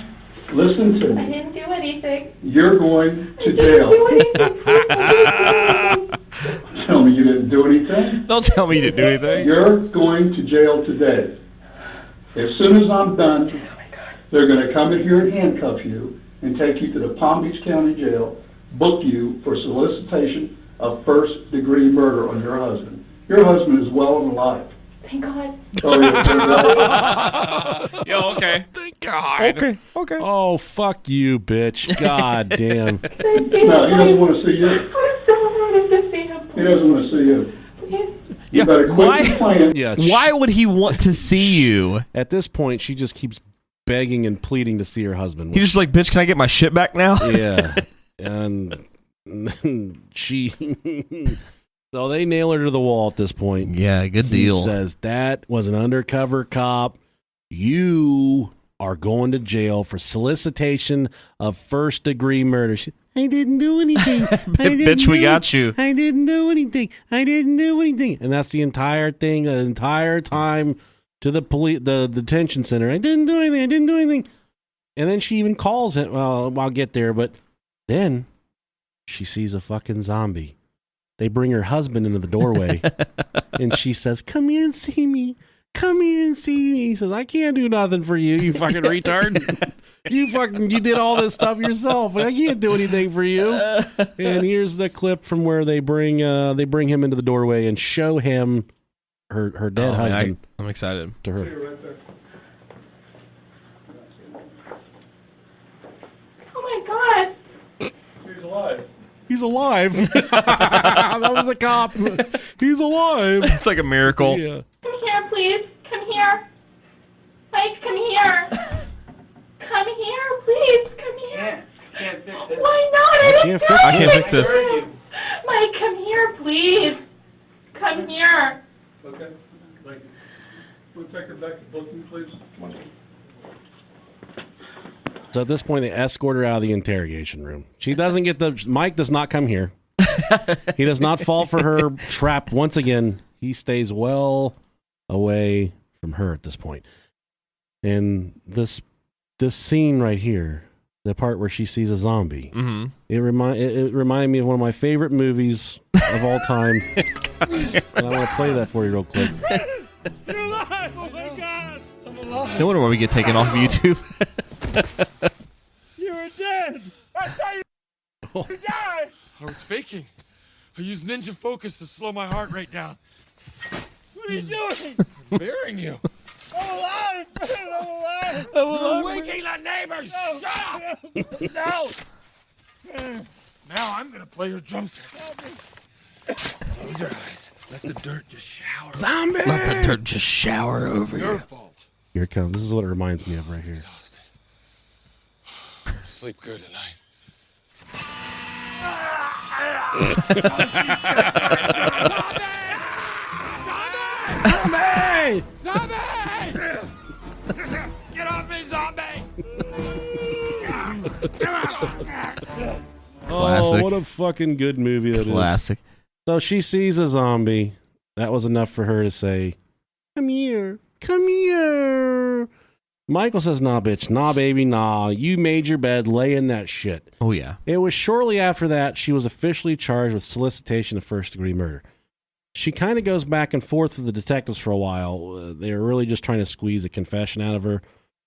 Listen to I me. didn't do anything. You're going to jail. Tell me you didn't do anything. Don't tell me you didn't do anything. You're going to jail today. As soon as I'm done, they're going to come in here and handcuff you and take you to the Palm Beach County Jail, book you for solicitation of first-degree murder on your husband. Your husband is well and alive. Thank God. Oh, yeah, thank God. Yo, okay. Thank God. Okay. Oh, fuck you, bitch. God damn. No, he doesn't want to see you. He doesn't want to see you. You better quit playing. Yeah. Why would he want to see you? At this point, she just keeps begging and pleading to see her husband. He's just like, bitch, can I get my shit back now? Yeah. And she... So they nail her to the wall at this point. Yeah, good deal. He says, that was an undercover cop. You are going to jail for solicitation of first-degree murder. She, I didn't do anything. Bitch, we got you. I didn't do anything. I didn't do anything. And that's the entire thing, the entire time to the detention center. I didn't do anything. I didn't do anything. And then she even calls it. Well, I'll get there. But then she sees a fucking zombie. They bring her husband into the doorway. And she says, come here and see me. Come here and see me. He says, I can't do nothing for you, you fucking retard. You did all this stuff yourself. I can't do anything for you. And here's the clip from where they bring him into the doorway and show him her dead husband. I'm excited. To her. Oh my God. He's alive. He's alive. That was a cop. He's alive. It's like a miracle. Yeah. Come here, please. Come here. Mike, come here. Come here, please. Come here. Can't fix it. Why not? I can't fix this. Mike, come here, please. Come here. Okay. Thank you. We'll take her back to booking, please. Come on. So at this point, they escort her out of the interrogation room. She doesn't get Mike does not come here. He does not fall for her trap once again. He stays well away from her at this point. And this scene right here, the part where she sees a zombie, it reminded me of one of my favorite movies of all time. And I want to play that for you real quick. You're alive! Oh my God! I'm alive! No wonder why we get taken off of YouTube. You were dead! I saw you! You died! I was faking. I used ninja focus to slow my heart rate down. What are you doing? I'm burying you. I'm alive! Man, I'm alive! You're waking the neighbors! No. Shut up! No! Now I'm gonna play your drum set. Close your eyes. Let the dirt just shower. Zombie! Let the dirt just shower over Your you. fault. Here it comes. This is what it reminds me of right here. Sleep good tonight. Zombie! Zombie! Get off me, zombie! Oh, Classic. what a fucking good movie that is. Classic. So she sees a zombie. That was enough for her to say, come here. Come here. Michael says, nah, bitch. Nah, baby, nah. You made your bed. Lay in that shit. Oh, yeah. It was shortly after that she was officially charged with solicitation of first-degree murder. She kind of goes back and forth with the detectives for a while. They were really just trying to squeeze a confession out of her,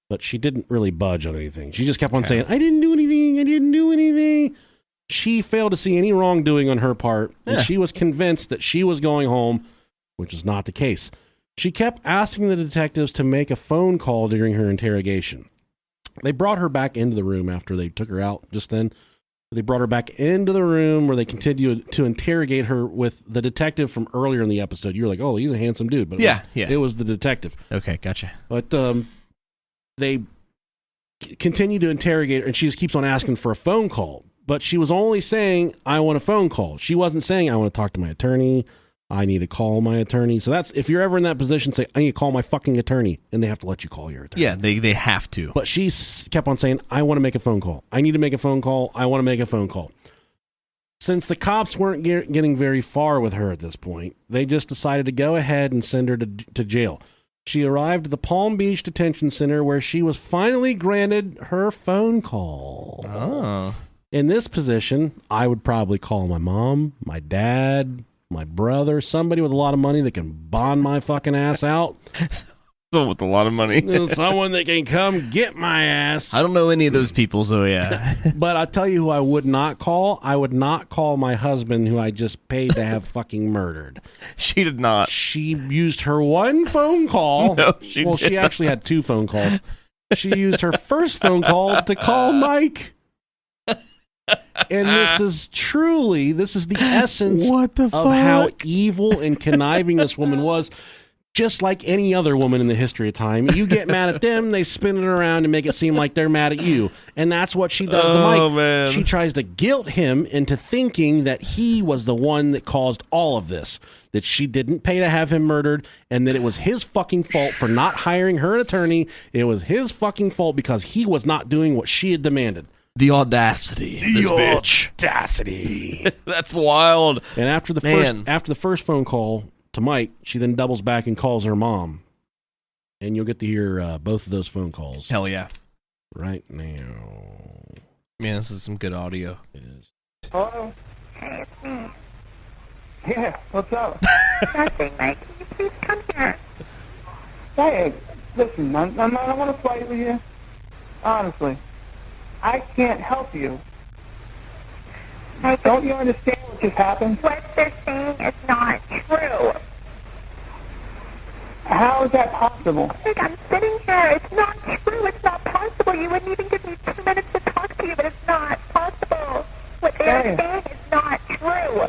but she didn't really budge on anything. She just kept on saying, I didn't do anything. I didn't do anything. She failed to see any wrongdoing on her part, and she was convinced that she was going home, which was not the case. She kept asking the detectives to make a phone call during her interrogation. They brought her back into the room after they took her out just then. They brought her back into the room where they continued to interrogate her with the detective from earlier in the episode. You were like, oh, he's a handsome dude. But it was the detective. Okay, gotcha. But they continue to interrogate her, and she just keeps on asking for a phone call. But she was only saying, I want a phone call. She wasn't saying, I want to talk to my attorney. I need to call my attorney. So that's, if you're ever in that position, say, I need to call my fucking attorney. And they have to let you call your attorney. Yeah, they have to. But she kept on saying, I want to make a phone call. I need to make a phone call. I want to make a phone call. Since the cops weren't getting very far with her at this point, they just decided to go ahead and send her to jail. She arrived at the Palm Beach Detention Center where she was finally granted her phone call. Oh. In this position, I would probably call my mom, my dad, my brother, somebody with a lot of money that can bond my fucking ass out. Someone with a lot of money. Someone that can come get my ass. I don't know any of those people, so yeah. But I'll tell you who I would not call. I would not call my husband, who I just paid to have fucking murdered. She did not. She used her one phone call. No, she well, did she not. actually had two phone calls. She used her first phone call to call Mike. And this is the essence of how evil and conniving this woman was. Just like any other woman in the history of time, you get mad at them, they spin it around and make it seem like they're mad at you. And that's what she does to Mike. Man. She tries to guilt him into thinking that he was the one that caused all of this, that she didn't pay to have him murdered, and that it was his fucking fault for not hiring her an attorney. It was his fucking fault because he was not doing what she had demanded. The audacity. This bitch. Audacity. That's wild. And after the first phone call to Mike, she then doubles back and calls her mom. And you'll get to hear both of those phone calls. Hell yeah. Right now. Man, this is some good audio. It is. Hello? Hey, it's me. Yeah, what's up? Nothing, Mike. Can you please come here? Hey, listen, I don't want to fight with you. Honestly. I can't help you. Mike, Don't you understand what just happened? what they're saying is not true. How is that possible? Like, I'm sitting here. It's not true. It's not possible. You wouldn't even give me 2 minutes to talk to you, but it's not possible. What they are saying is not true.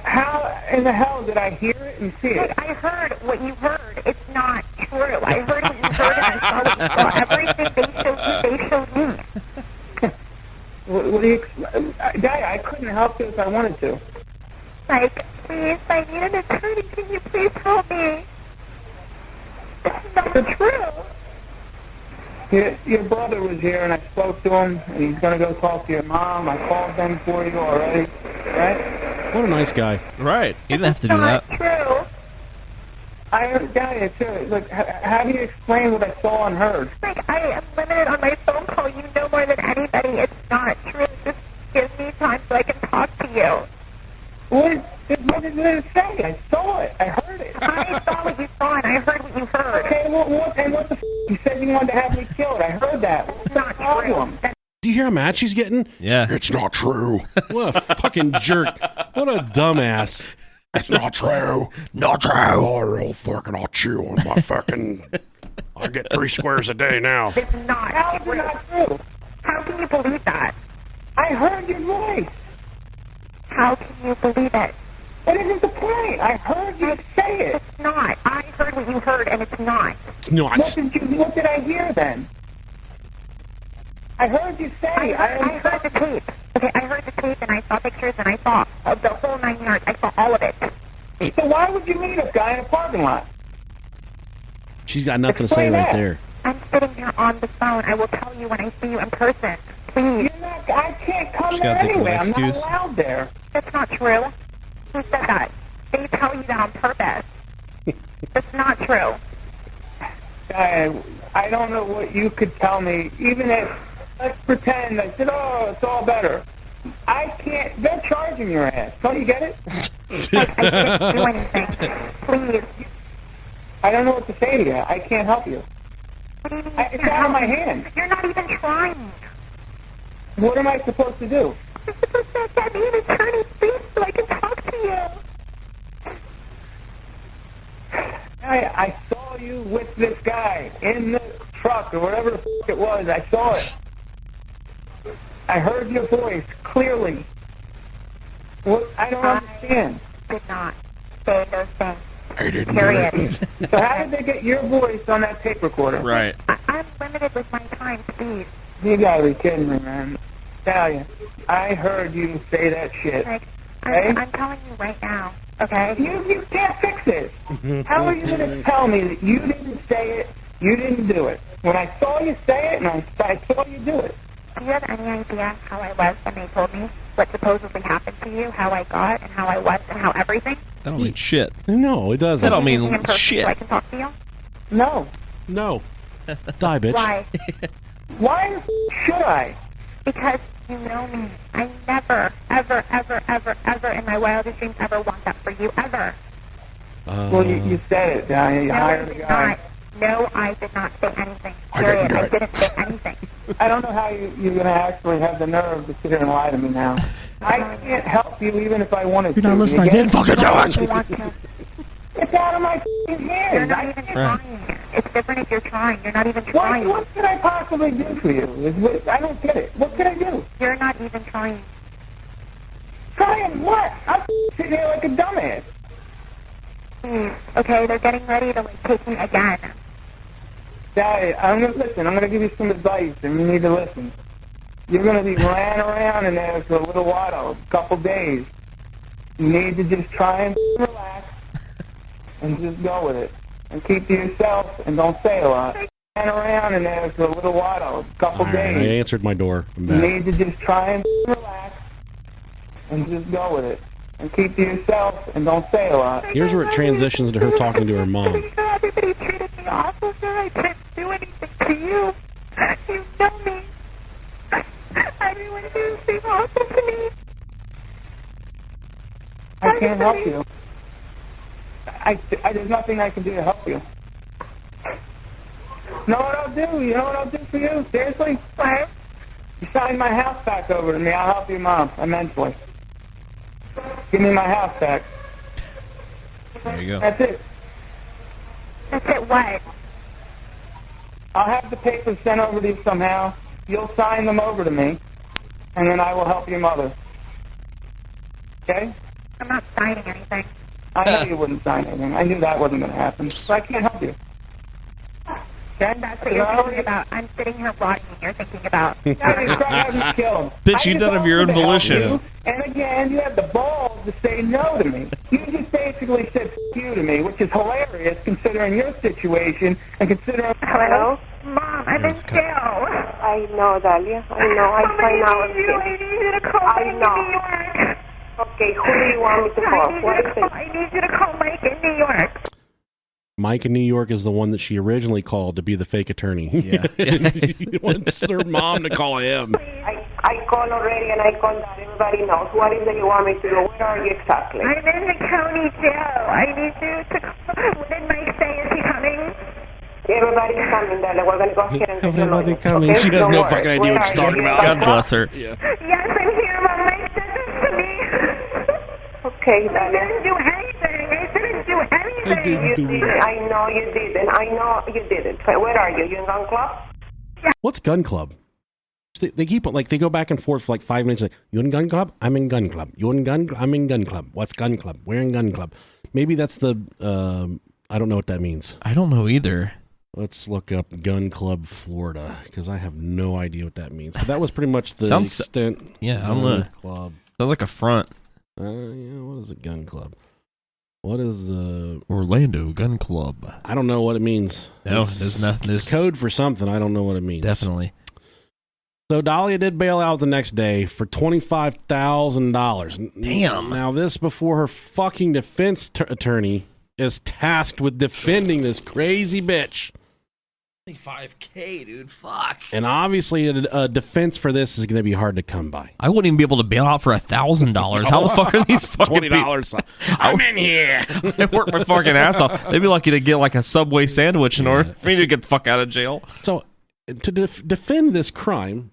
How in the hell did I hear it and see it? Like, I heard what you heard. It's not true. I heard what you heard, and I saw what you saw. Everything they showed me. What do you... Dalia, I couldn't help you if I wanted to. Like, please, I need an attorney. Can you please help me? It's not true. Your brother was here, and I spoke to him, and he's going to go talk to your mom. I called them for you already, right? What a nice guy. Right. You didn't have to do that. True. I heard Dalia, too. Look, how do you explain what I saw and heard? Like, I am limited on my phone call. You know more than anybody. It's not true. Just give me time so I can talk to you. What did it say? I saw it. I heard it. I saw what you saw, and I heard what you heard. Okay, what the f***? You said you wanted to have me killed. I heard that. What's the problem? Do you hear how mad she's getting? Yeah. It's not true. What a fucking jerk. What a dumbass. It's not true. Not true. I'll fucking, I'll chew on my fucking... I get 3 squares a day now. It's not. How is it not true? How can you believe that? I heard your voice. How can you believe it? What isn't the point? I heard you say it. It's not. I heard what you heard, and it's not. It's not. What did I hear then? I heard you say. I heard the tape. Okay, I heard the tape, and I saw pictures, and I saw the whole 9 yards. I saw all of it. So why would you meet a guy in a parking lot? She's got nothing to say right there. I'm sitting here on the phone. I will tell you when I see you in person. Please. I can't come there anyway. I'm not allowed there. That's not true. Who said that? They tell you that on purpose. That's not true. I don't know what you could tell me. Even if, let's pretend, I said, oh, it's all better. I can't, they're charging your ass. Don't you get it? I can't do anything. Please. I don't know what to say to you. I can't help you. What do you mean? It's out of my hands. You're not even trying. What am I supposed to do? You're supposed to get me an attorney, please, so I can talk to you. I saw you with this guy in the truck or whatever the f*** it was. I saw it. I heard your voice clearly. What? I don't understand. I did not say those things. I didn't. Period. So how did they get your voice on that tape recorder? Right. I'm limited with my time, please. You gotta be kidding me, man. Dalia, I heard you say that shit. Like, Okay? I'm telling you right now, okay? You can't fix it. How are you going to tell me that you didn't say it, you didn't do it? When I saw you say it and I saw you do it. Do you have any idea how I was when they told me what supposedly happened to you, how I got and how I was and how everything? That don't mean shit. No, it doesn't. That don't mean In person shit. So I can talk to you? No. No. Die, bitch. Why? Why the f*** should I? Because you know me. I never, ever, ever, ever, ever in my wildest dreams ever want that for you, ever. Well, you said it, Dalia. You No, hired I a did guy. not. No, I did not say anything. I didn't Period. do I it. didn't say anything. I don't know how you're going to actually have the nerve to sit here and lie to me now. I can't help you even if I wanted to. You're not listening. I didn't fucking do You it. want to. It's out of my f***ing hands. You're not even trying. It's different if you're trying. You're not even trying. What could I possibly do for you? I don't get it. What could I do? You're not even trying. Trying what? I'm sitting here like a dumbass. Please. Okay, they're getting ready to take me again. Dalia, I'm going to give you some advice, and you need to listen. You're going to be lying around in there for a little while, a couple days. You need to just try and relax and just go with it. And keep to yourself and don't say a lot. around in there for a little while, a couple days. I answered my door. I'm You back. need to just try and relax and just go with it. And keep to yourself and don't say a lot. Here's where it transitions to her talking to her mom. Everybody treated me awful, sir. I didn't do anything to you. You know me. Everyone here seemed awful to me. I can't help you. There's nothing I can do to help you. Know what I'll do? You know what I'll do for you? Seriously? What? You sign my house back over to me. I'll help your mom immensely. Give me my house back. There you go. That's it. That's it, what? I'll have the papers sent over to you somehow. You'll sign them over to me, and then I will help your mother. Okay? I'm not signing anything. I knew you wouldn't sign anything. I knew that wasn't going to happen. So I can't help you. Okay? That's what you're thinking about. I'm sitting here rotting and you're thinking about. Bitch, you done of your own volition. And again, you have the balls to say no to me. You just basically said F you to me, which is hilarious considering your situation and considering... Hello? Mom, I'm in jail. I know, Dalia. I know. I find out. I need you to call Mike in New York. Okay, who do you want me to call? I need you to call Mike in New York. Mike in New York is the one that she originally called to be the fake attorney. Yeah. She wants her mom to call him. I called already and I called that. Everybody knows. What is it you want me to do? Where are you exactly? I'm in the county jail. I need you to call. What did Mike say? Is he coming? Everybody's coming, Dalia. We're going to go ahead and Everybody coming. Okay? She has Don't no worry. fucking idea what she's talking about. God bless her. Yeah. Yes, I'm here. Mom, Mike said this to me. Okay, I didn't do anything. I didn't do anything. I know you didn't. I know you didn't. Where are you? You in gun club? What's gun club? They keep like they go back and forth for like 5 minutes. Like, you in gun club? I'm in gun club. You in gun? I'm in gun club. What's gun club? We're in gun club. Maybe that's the. I don't know what that means. I don't know either. Let's look up Gun Club Florida because I have no idea what that means. But that was pretty much the extent. Yeah, I don't know. Club. Sounds like a front. Yeah, what is a gun club? What is Orlando Gun Club? I don't know what it means. No, there's nothing. It's code for something. I don't know what it means. Definitely. So Dalia did bail out the next day for $25,000. Damn. Now this before her fucking defense attorney is tasked with defending this crazy bitch. $25K, dude. Fuck. And obviously a defense for this is going to be hard to come by. I wouldn't even be able to bail out for $1,000. How the fuck are these fucking $20? I'm in here. I work my fucking ass off. They'd be lucky to get like a Subway sandwich in order for me to get the fuck out of jail. So to defend this crime,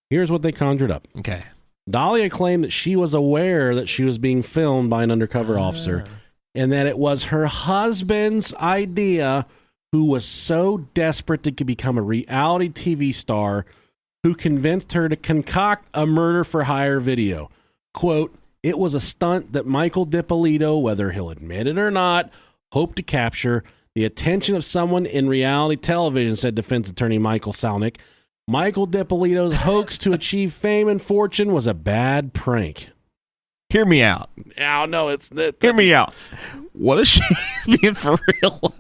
here's what they conjured up. Okay. Dalia claimed that she was aware that she was being filmed by an undercover officer and that it was her husband's idea, who was so desperate to become a reality TV star, who convinced her to concoct a murder for hire video. Quote, it was a stunt that Michael Dippolito, whether he'll admit it or not, hoped to capture the attention of someone in reality television, said defense attorney Michael Salnick. Michael Dippolito's hoax to achieve fame and fortune was a bad prank. Hear me out. Oh, no, it's... Hear me out. What if she's being for real?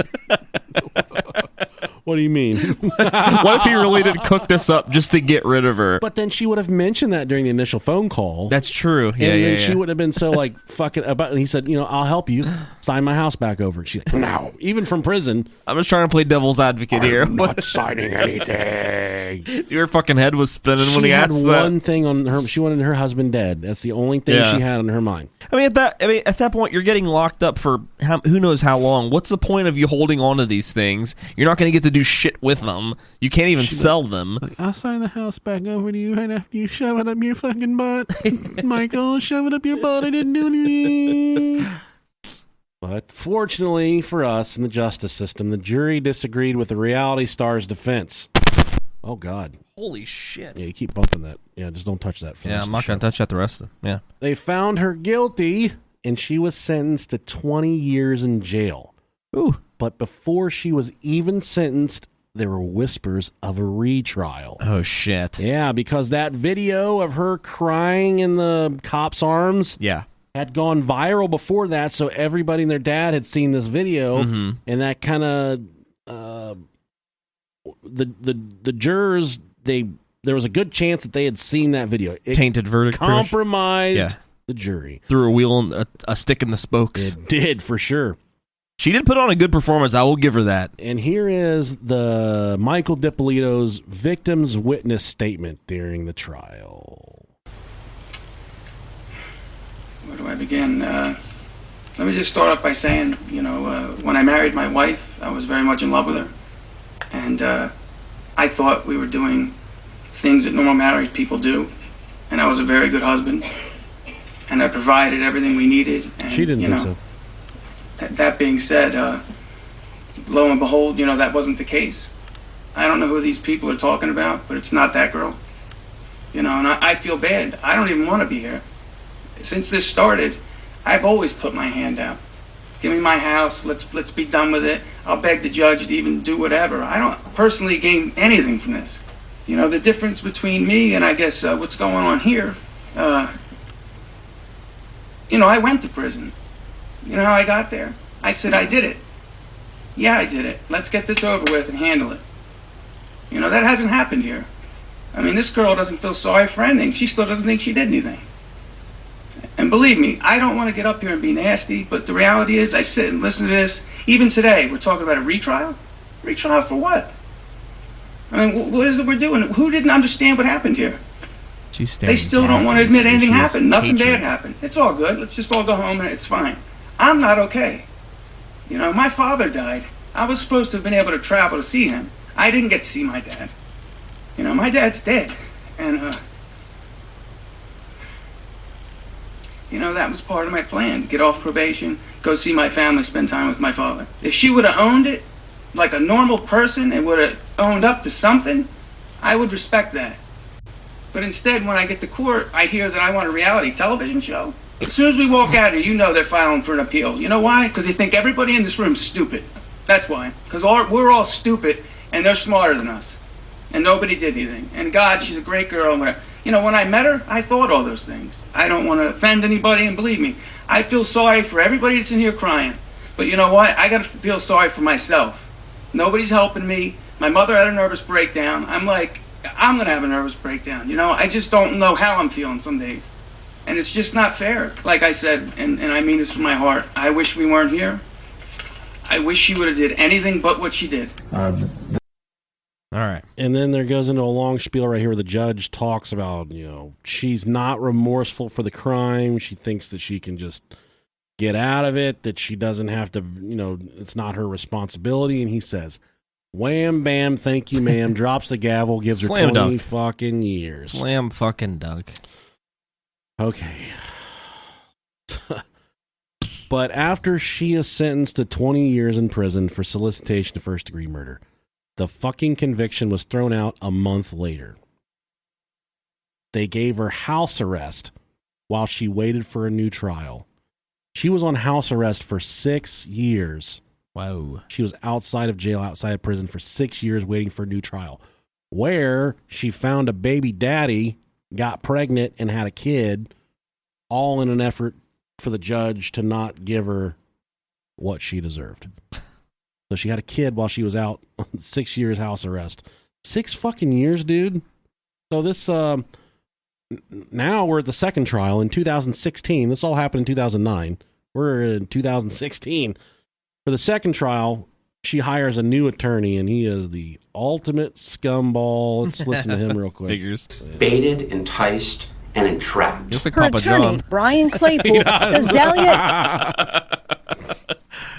What do you mean? What if he really did cook this up just to get rid of her? But then she would have mentioned that during the initial phone call. That's true. Yeah, and then she would have been so like, fucking about, and he said, I'll help you sign my house back over. She's like, no, even from prison. I'm just trying to play devil's advocate here. I'm not signing anything. Your fucking head was spinning when he asked that. She had one thing on her. She wanted her husband dead. That's the only thing she had on her mind. I mean, at that point, you're getting locked up for who knows how long. What's the point of you holding on to these things? You're not going to get to do shit with them. You can't even sell them. I'll sign the house back over to you right after you shove it up your fucking butt. Michael, shove it up your butt. I didn't do anything. But fortunately for us in the justice system, the jury disagreed with the reality star's defense. Oh, God. Holy shit. Yeah, you keep bumping that. Yeah, just don't touch that. I'm not going to touch that the rest of them. Yeah. They found her guilty, and she was sentenced to 20 years in jail. Ooh. But before she was even sentenced, there were whispers of a retrial. Oh, shit. Yeah, because that video of her crying in the cop's arms had gone viral before that, so everybody and their dad had seen this video, and that kind of the jurors, there was a good chance that they had seen that video. It tainted verdict. Compromised the jury. Threw a wheel, a stick in the spokes. It did, for sure. She did put on a good performance. I will give her that. And here is the Michael Dippolito's victim's witness statement during the trial. Where do I begin? Let me just start off by saying, when I married my wife, I was very much in love with her. And I thought we were doing things that normal married people do. And I was a very good husband. And I provided everything we needed. And, she didn't think so. That being said, lo and behold, that wasn't the case. I don't know who these people are talking about, but it's not that girl. And I feel bad. I don't even want to be here. Since this started, I've always put my hand out. Give me my house, let's be done with it. I'll beg the judge to even do whatever. I don't personally gain anything from this. The difference between me and I guess what's going on here, I went to prison. You know how I got there? I said, I did it. Yeah, I did it. Let's get this over with and handle it. That hasn't happened here. I mean, this girl doesn't feel sorry for anything. She still doesn't think she did anything. And believe me, I don't want to get up here and be nasty, but the reality is I sit and listen to this. Even today, we're talking about a retrial? Retrial for what? I mean, what is it we're doing? Who didn't understand what happened here? They still don't want to admit anything happened. Nothing bad happened. It's all good. Let's just all go home and it's fine. I'm not okay. My father died. I was supposed to have been able to travel to see him. I didn't get to see my dad. My dad's dead. And, that was part of my plan. Get off probation, go see my family, spend time with my father. If she would have owned it like a normal person and would have owned up to something, I would respect that. But instead, when I get to court, I hear that I want a reality television show. As soon as we walk out here, they're filing for an appeal. You know why? Because they think everybody in this room is stupid. That's why. Because we're all stupid, and they're smarter than us. And nobody did anything. And God, she's a great girl. When I met her, I thought all those things. I don't want to offend anybody, and believe me, I feel sorry for everybody that's in here crying. But you know what? I got to feel sorry for myself. Nobody's helping me. My mother had a nervous breakdown. I'm going to have a nervous breakdown. I just don't know how I'm feeling some days. And it's just not fair. Like I said, and I mean this from my heart, I wish we weren't here. I wish she would have did anything but what she did. All right. And then there goes into a long spiel right here where the judge talks about, she's not remorseful for the crime. She thinks that she can just get out of it, that she doesn't have to, it's not her responsibility. And he says, wham, bam, thank you, ma'am, drops the gavel, gives her 20 fucking years. Slam fucking dunk. Okay. But after she is sentenced to 20 years in prison for solicitation of first-degree murder, the fucking conviction was thrown out a month later. They gave her house arrest while she waited for a new trial. She was on house arrest for 6 years. Wow. She was outside of jail, outside of prison for 6 years waiting for a new trial, where she found a baby daddy, got pregnant, and had a kid, all in an effort for the judge to not give her what she deserved. So she had a kid while she was out on 6 years house arrest. 6 fucking years, dude. So this, now we're at the second trial in 2016. This all happened in 2009. We're in 2016. For the second trial, she hires a new attorney, and he is the ultimate scumball. Let's listen to him real quick. Figures. Baited, enticed, and entrapped. Looks like Her Papa attorney, John. Brian Claypool, says Dalia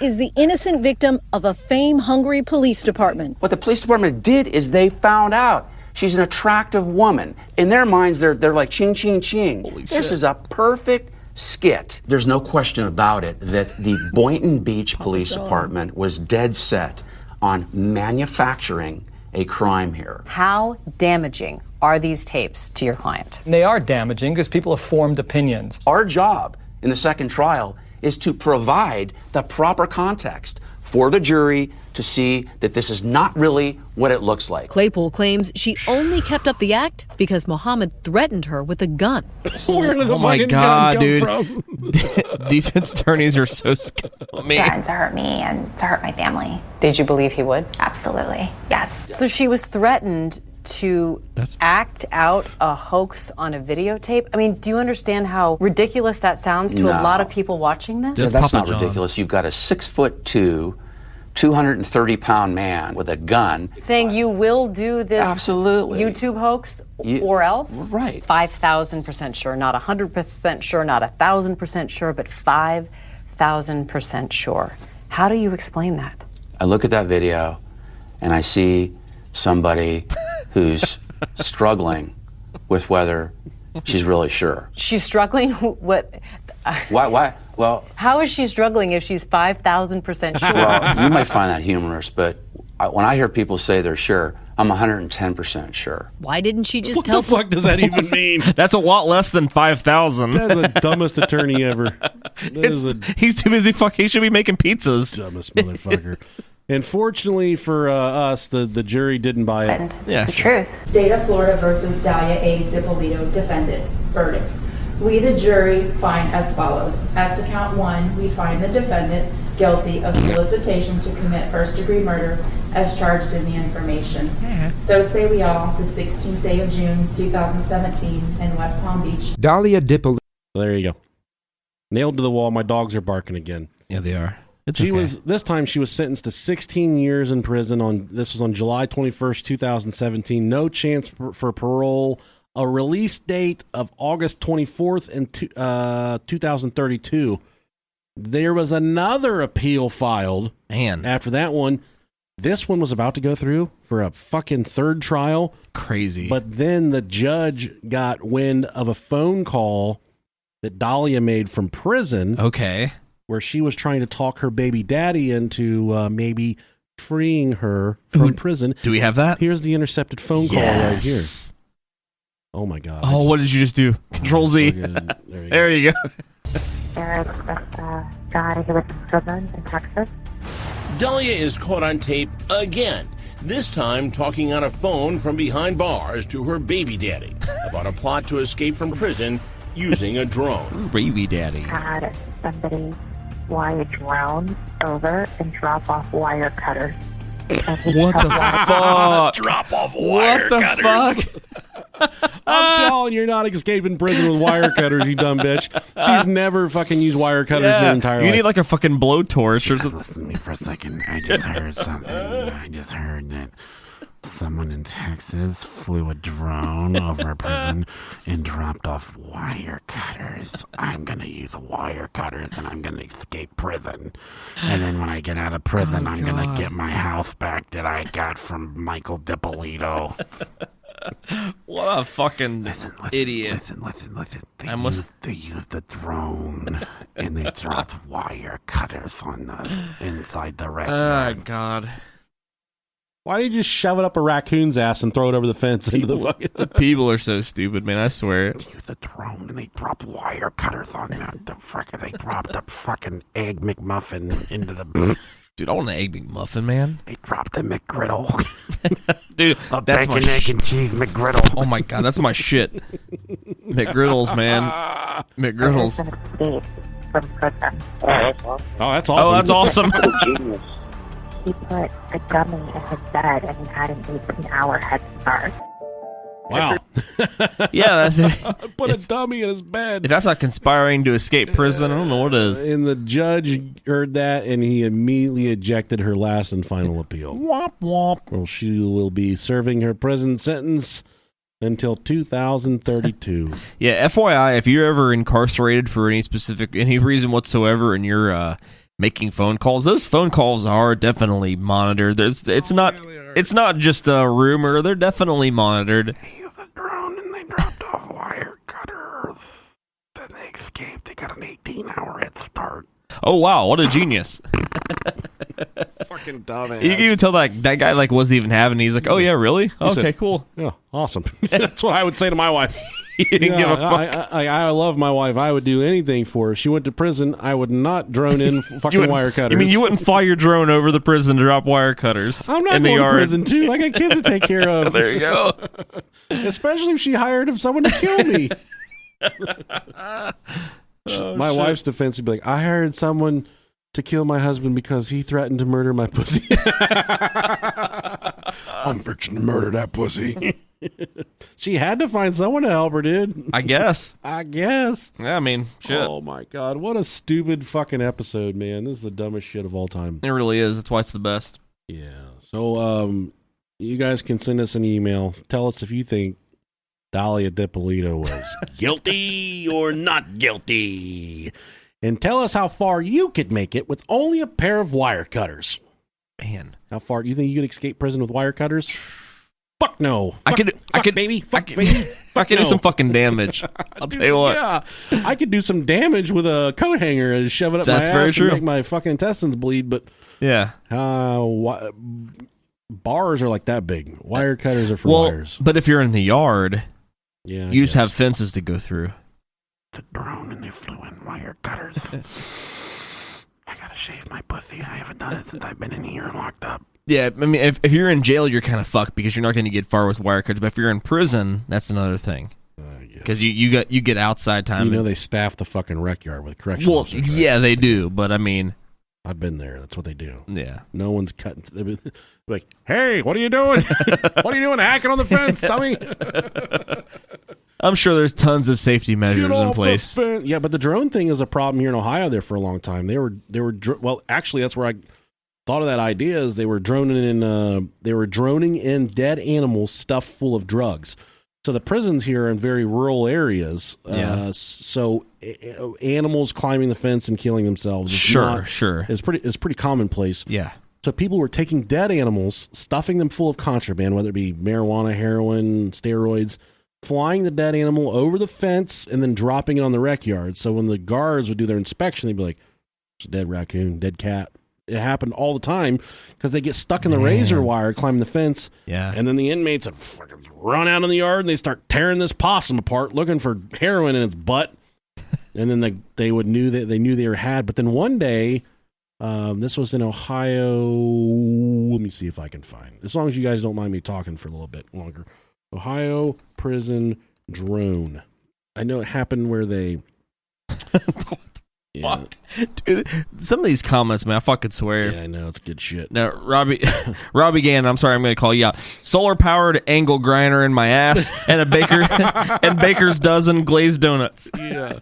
is the innocent victim of a fame-hungry police department. What the police department did is they found out she's an attractive woman. In their minds, they're like ching, ching, ching. This is a perfect skit. There's no question about it that the Boynton Beach Police Department was dead set on manufacturing a crime here. How damaging are these tapes to your client? They are damaging because people have formed opinions. Our job in the second trial is to provide the proper context for the jury to see that this is not really what it looks like. Claypool claims she only kept up the act because Mohammed threatened her with a gun. Where did the Oh my fucking God, gun dude. come from? Defense attorneys are so scummy. Threatened to hurt me and to hurt my family. Did you believe he would? Absolutely, yes. So she was threatened to act out a hoax on a videotape? I mean, do you understand how ridiculous that sounds to a lot of people watching this? No, that's not ridiculous. You've got a 6'2", 230-pound man with a gun. Saying you will do this Absolutely. YouTube hoax or else? Right. 5,000% sure, not 100% sure, not 1,000% sure, but 5,000% sure. How do you explain that? I look at that video and I see somebody who's struggling with whether she's really sure. She's struggling? What? Why? Well, how is she struggling if she's 5,000% sure? well, you might find that humorous, but when I hear people say they're sure, I'm 110% sure. Why didn't she just What tell the fuck does that even mean? That's a lot less than 5,000. That's the dumbest attorney ever. He's too busy fucking. He should be making pizzas. Dumbest motherfucker. And fortunately for us, the jury didn't buy it. Yeah, The truth. State of Florida versus Dalia Dippolito, defendant. Verdict. We, the jury, find as follows. As to count one, we find the defendant guilty of solicitation to commit first-degree murder as charged in the information. So say we all, the 16th day of June, 2017, in West Palm Beach. Dalia Dippolito. There you go. Nailed to the wall. My dogs are barking again. Yeah, they are. This time she was sentenced to 16 years in prison. This was on July 21st, 2017. No chance for parole. A release date of August 24th in 2032. There was another appeal filed. Man. After that one, this one was about to go through for a fucking third trial. Crazy. But then the judge got wind of a phone call that Dalia made from prison. Okay. Where she was trying to talk her baby daddy into maybe freeing her from prison. Do we have that? Here's the intercepted phone call right here. Oh my God. Oh, what did you just do? Control Z. There you go. Eric, that's a guy who was in prison in Texas. Dalia is caught on tape again, this time talking on a phone from behind bars to her baby daddy about a plot to escape from prison using a drone. Baby daddy. Had somebody fly a drone over and drop off wire cutters. What the fuck? Drop off wire cutters. cutters. Fuck? I'm telling you, you're not escaping prison with wire cutters, you dumb bitch. She's never fucking used wire cutters in her entire life. You need like a fucking blowtorch or something. Listen to me for a second. I just heard something. I just heard that someone in Texas flew a drone over a prison and dropped off wire cutters. I'm going to use wire cutters and I'm going to escape prison. And then when I get out of prison, I'm going to get my house back that I got from Michael Dippolito. What a fucking idiot. Listen. They used the drone and they dropped wire cutters on the inside the wreck. Oh, God. Why don't you just shove it up a raccoon's ass and throw it over the fence into the fucking... People are so stupid, man. I swear. They used the drone and they dropped wire cutters on them. They dropped a fucking egg McMuffin into the... Dude, I want an egg McMuffin, man. They dropped a McGriddle. Dude, a that's bacon, my egg, and cheese McGriddle. Oh my God, that's my shit. McGriddles, man. McGriddles. From prison. Oh, that's awesome. Oh, that's awesome. He put a dummy in his bed and he had an 18-hour head start. Wow. Yeah, that's Put a dummy in his bed. If that's not conspiring to escape prison, I don't know what is. And the judge heard that, and he immediately ejected her last and final appeal. Womp womp. Well, she will be serving her prison sentence until 2032. Yeah, FYI, if you're ever incarcerated for any reason whatsoever, and you're making phone calls, those phone calls are definitely monitored. It's not just a rumor; they're definitely monitored. They used a drone and they dropped off wire cutters. Then they escaped. They got an 18-hour head start. Oh wow, what a genius! Fucking dumbass. You can even tell that guy like wasn't even having it. He's like, oh yeah, really? Okay, cool. Yeah, awesome. That's what I would say to my wife. You didn't give a fuck. I love my wife. I would do anything for her. She went to prison. I would not drone in fucking wire cutters. You mean you wouldn't fly your drone over the prison to drop wire cutters? I'm not in going the to yard. prison, too. I got kids to take care of. There you go. Especially if she hired someone to kill me. My wife's defense would be like, I hired someone to kill my husband because he threatened to murder my pussy. I'm fixing to murder that pussy. She had to find someone to help her, dude. I guess. Yeah, I mean, shit. Oh, my God. What a stupid fucking episode, man. This is the dumbest shit of all time. It really is. That's why it's the best. Yeah. So, you guys can send us an email. Tell us if you think Dalia Dippolito was guilty or not guilty. And tell us how far you could make it with only a pair of wire cutters. Man. How far? Do you think you could escape prison with wire cutters? Fuck no. I could do some fucking damage. I'll tell you what. Yeah. I could do some damage with a coat hanger and shove it up my ass and make my fucking intestines bleed, but yeah. Bars are like that big. Wire cutters are for wires. But if you're in the yard, yeah, you just have fences to go through. The drone and they flew in wire cutters. I gotta shave my pussy. I haven't done it since I've been in here and locked up. Yeah, I mean, if you're in jail, you're kind of fucked because you're not going to get far with wire cutters. But if you're in prison, that's another thing. Because you get outside time. You know they staff the fucking rec yard with correctional officers. Right? Yeah, they do. But I mean, I've been there. That's what they do. Yeah. No one's cutting. Like, hey, what are you doing? What are you doing? Hacking on the fence, dummy? I'm sure there's tons of safety measures in place. Yeah, but the drone thing is a problem here in Ohio. There for a long time. They were well. Actually, that's where I thought of that idea. Is they were droning in dead animals stuffed full of drugs. So the prisons here are in very rural areas. So animals climbing the fence and killing themselves. Sure. It's pretty commonplace. Yeah. So people were taking dead animals, stuffing them full of contraband, whether it be marijuana, heroin, steroids, flying the dead animal over the fence, and then dropping it on the rec yard. So when the guards would do their inspection, they'd be like, "It's a dead raccoon, dead cat." It happened all the time because they get stuck in the razor wire climbing the fence. Yeah. And then the inmates would fucking run out in the yard and they start tearing this possum apart looking for heroin in its butt. And then they knew they were had. But then one day, this was in Ohio. Let me see if I can find. As long as you guys don't mind me talking for a little bit longer. Ohio prison drone. I know it happened where they. Yeah. Fuck. Dude, some of these comments, man, I fucking swear. Yeah, I know, it's good shit. Now, Robbie Gann, I'm sorry, I'm going to call you out. Solar powered angle grinder in my ass and a baker's dozen glazed donuts. Yeah.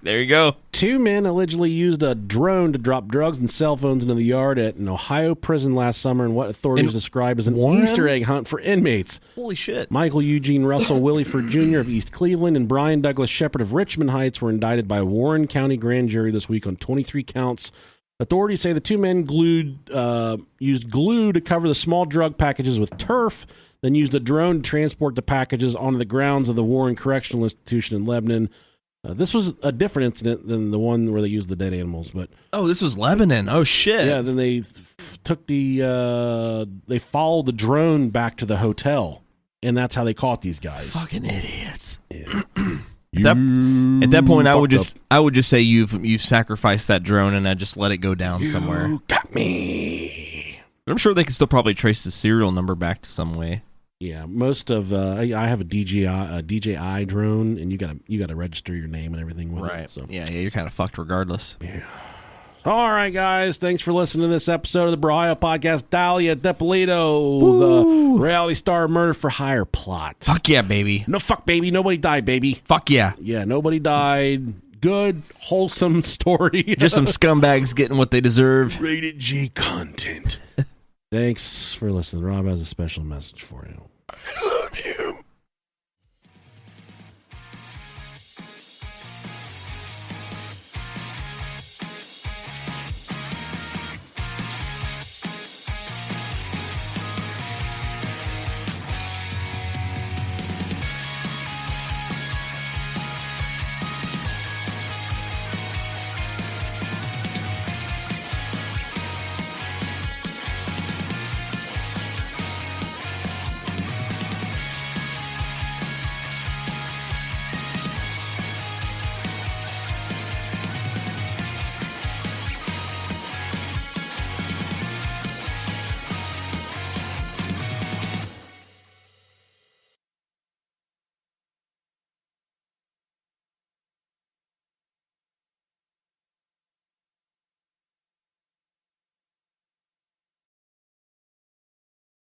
There you go. 2 men allegedly used a drone to drop drugs and cell phones into the yard at an Ohio prison last summer in what authorities described as an Easter egg hunt for inmates. Holy shit. Michael Eugene Russell Williford Jr. of East Cleveland and Brian Douglas Shepard of Richmond Heights were indicted by a Warren County grand jury this week on 23 counts. Authorities say the 2 men used glue to cover the small drug packages with turf, then used a drone to transport the packages onto the grounds of the Warren Correctional Institution in Lebanon. This was a different incident than the one where they used the dead animals, but this was Lebanon. Oh shit! Yeah, then they took they followed the drone back to the hotel, and that's how they caught these guys. Fucking idiots! Yeah. At that point, I would just say you've sacrificed that drone, and I just let it go down somewhere. You got me. But I'm sure they can still probably trace the serial number back to some way. Yeah, most of I have a DJI drone, and you gotta register your name and everything with it. So. Yeah, you're kind of fucked regardless. Yeah. All right, guys, thanks for listening to this episode of the Bro-Ohio Podcast. Dalia Dippolito, the reality star murder for hire plot. Fuck yeah, baby. No, fuck, baby. Nobody died, baby. Fuck yeah. Yeah, nobody died. Good, wholesome story. Just some scumbags getting what they deserve. Rated G content. Thanks for listening. Rob has a special message for you.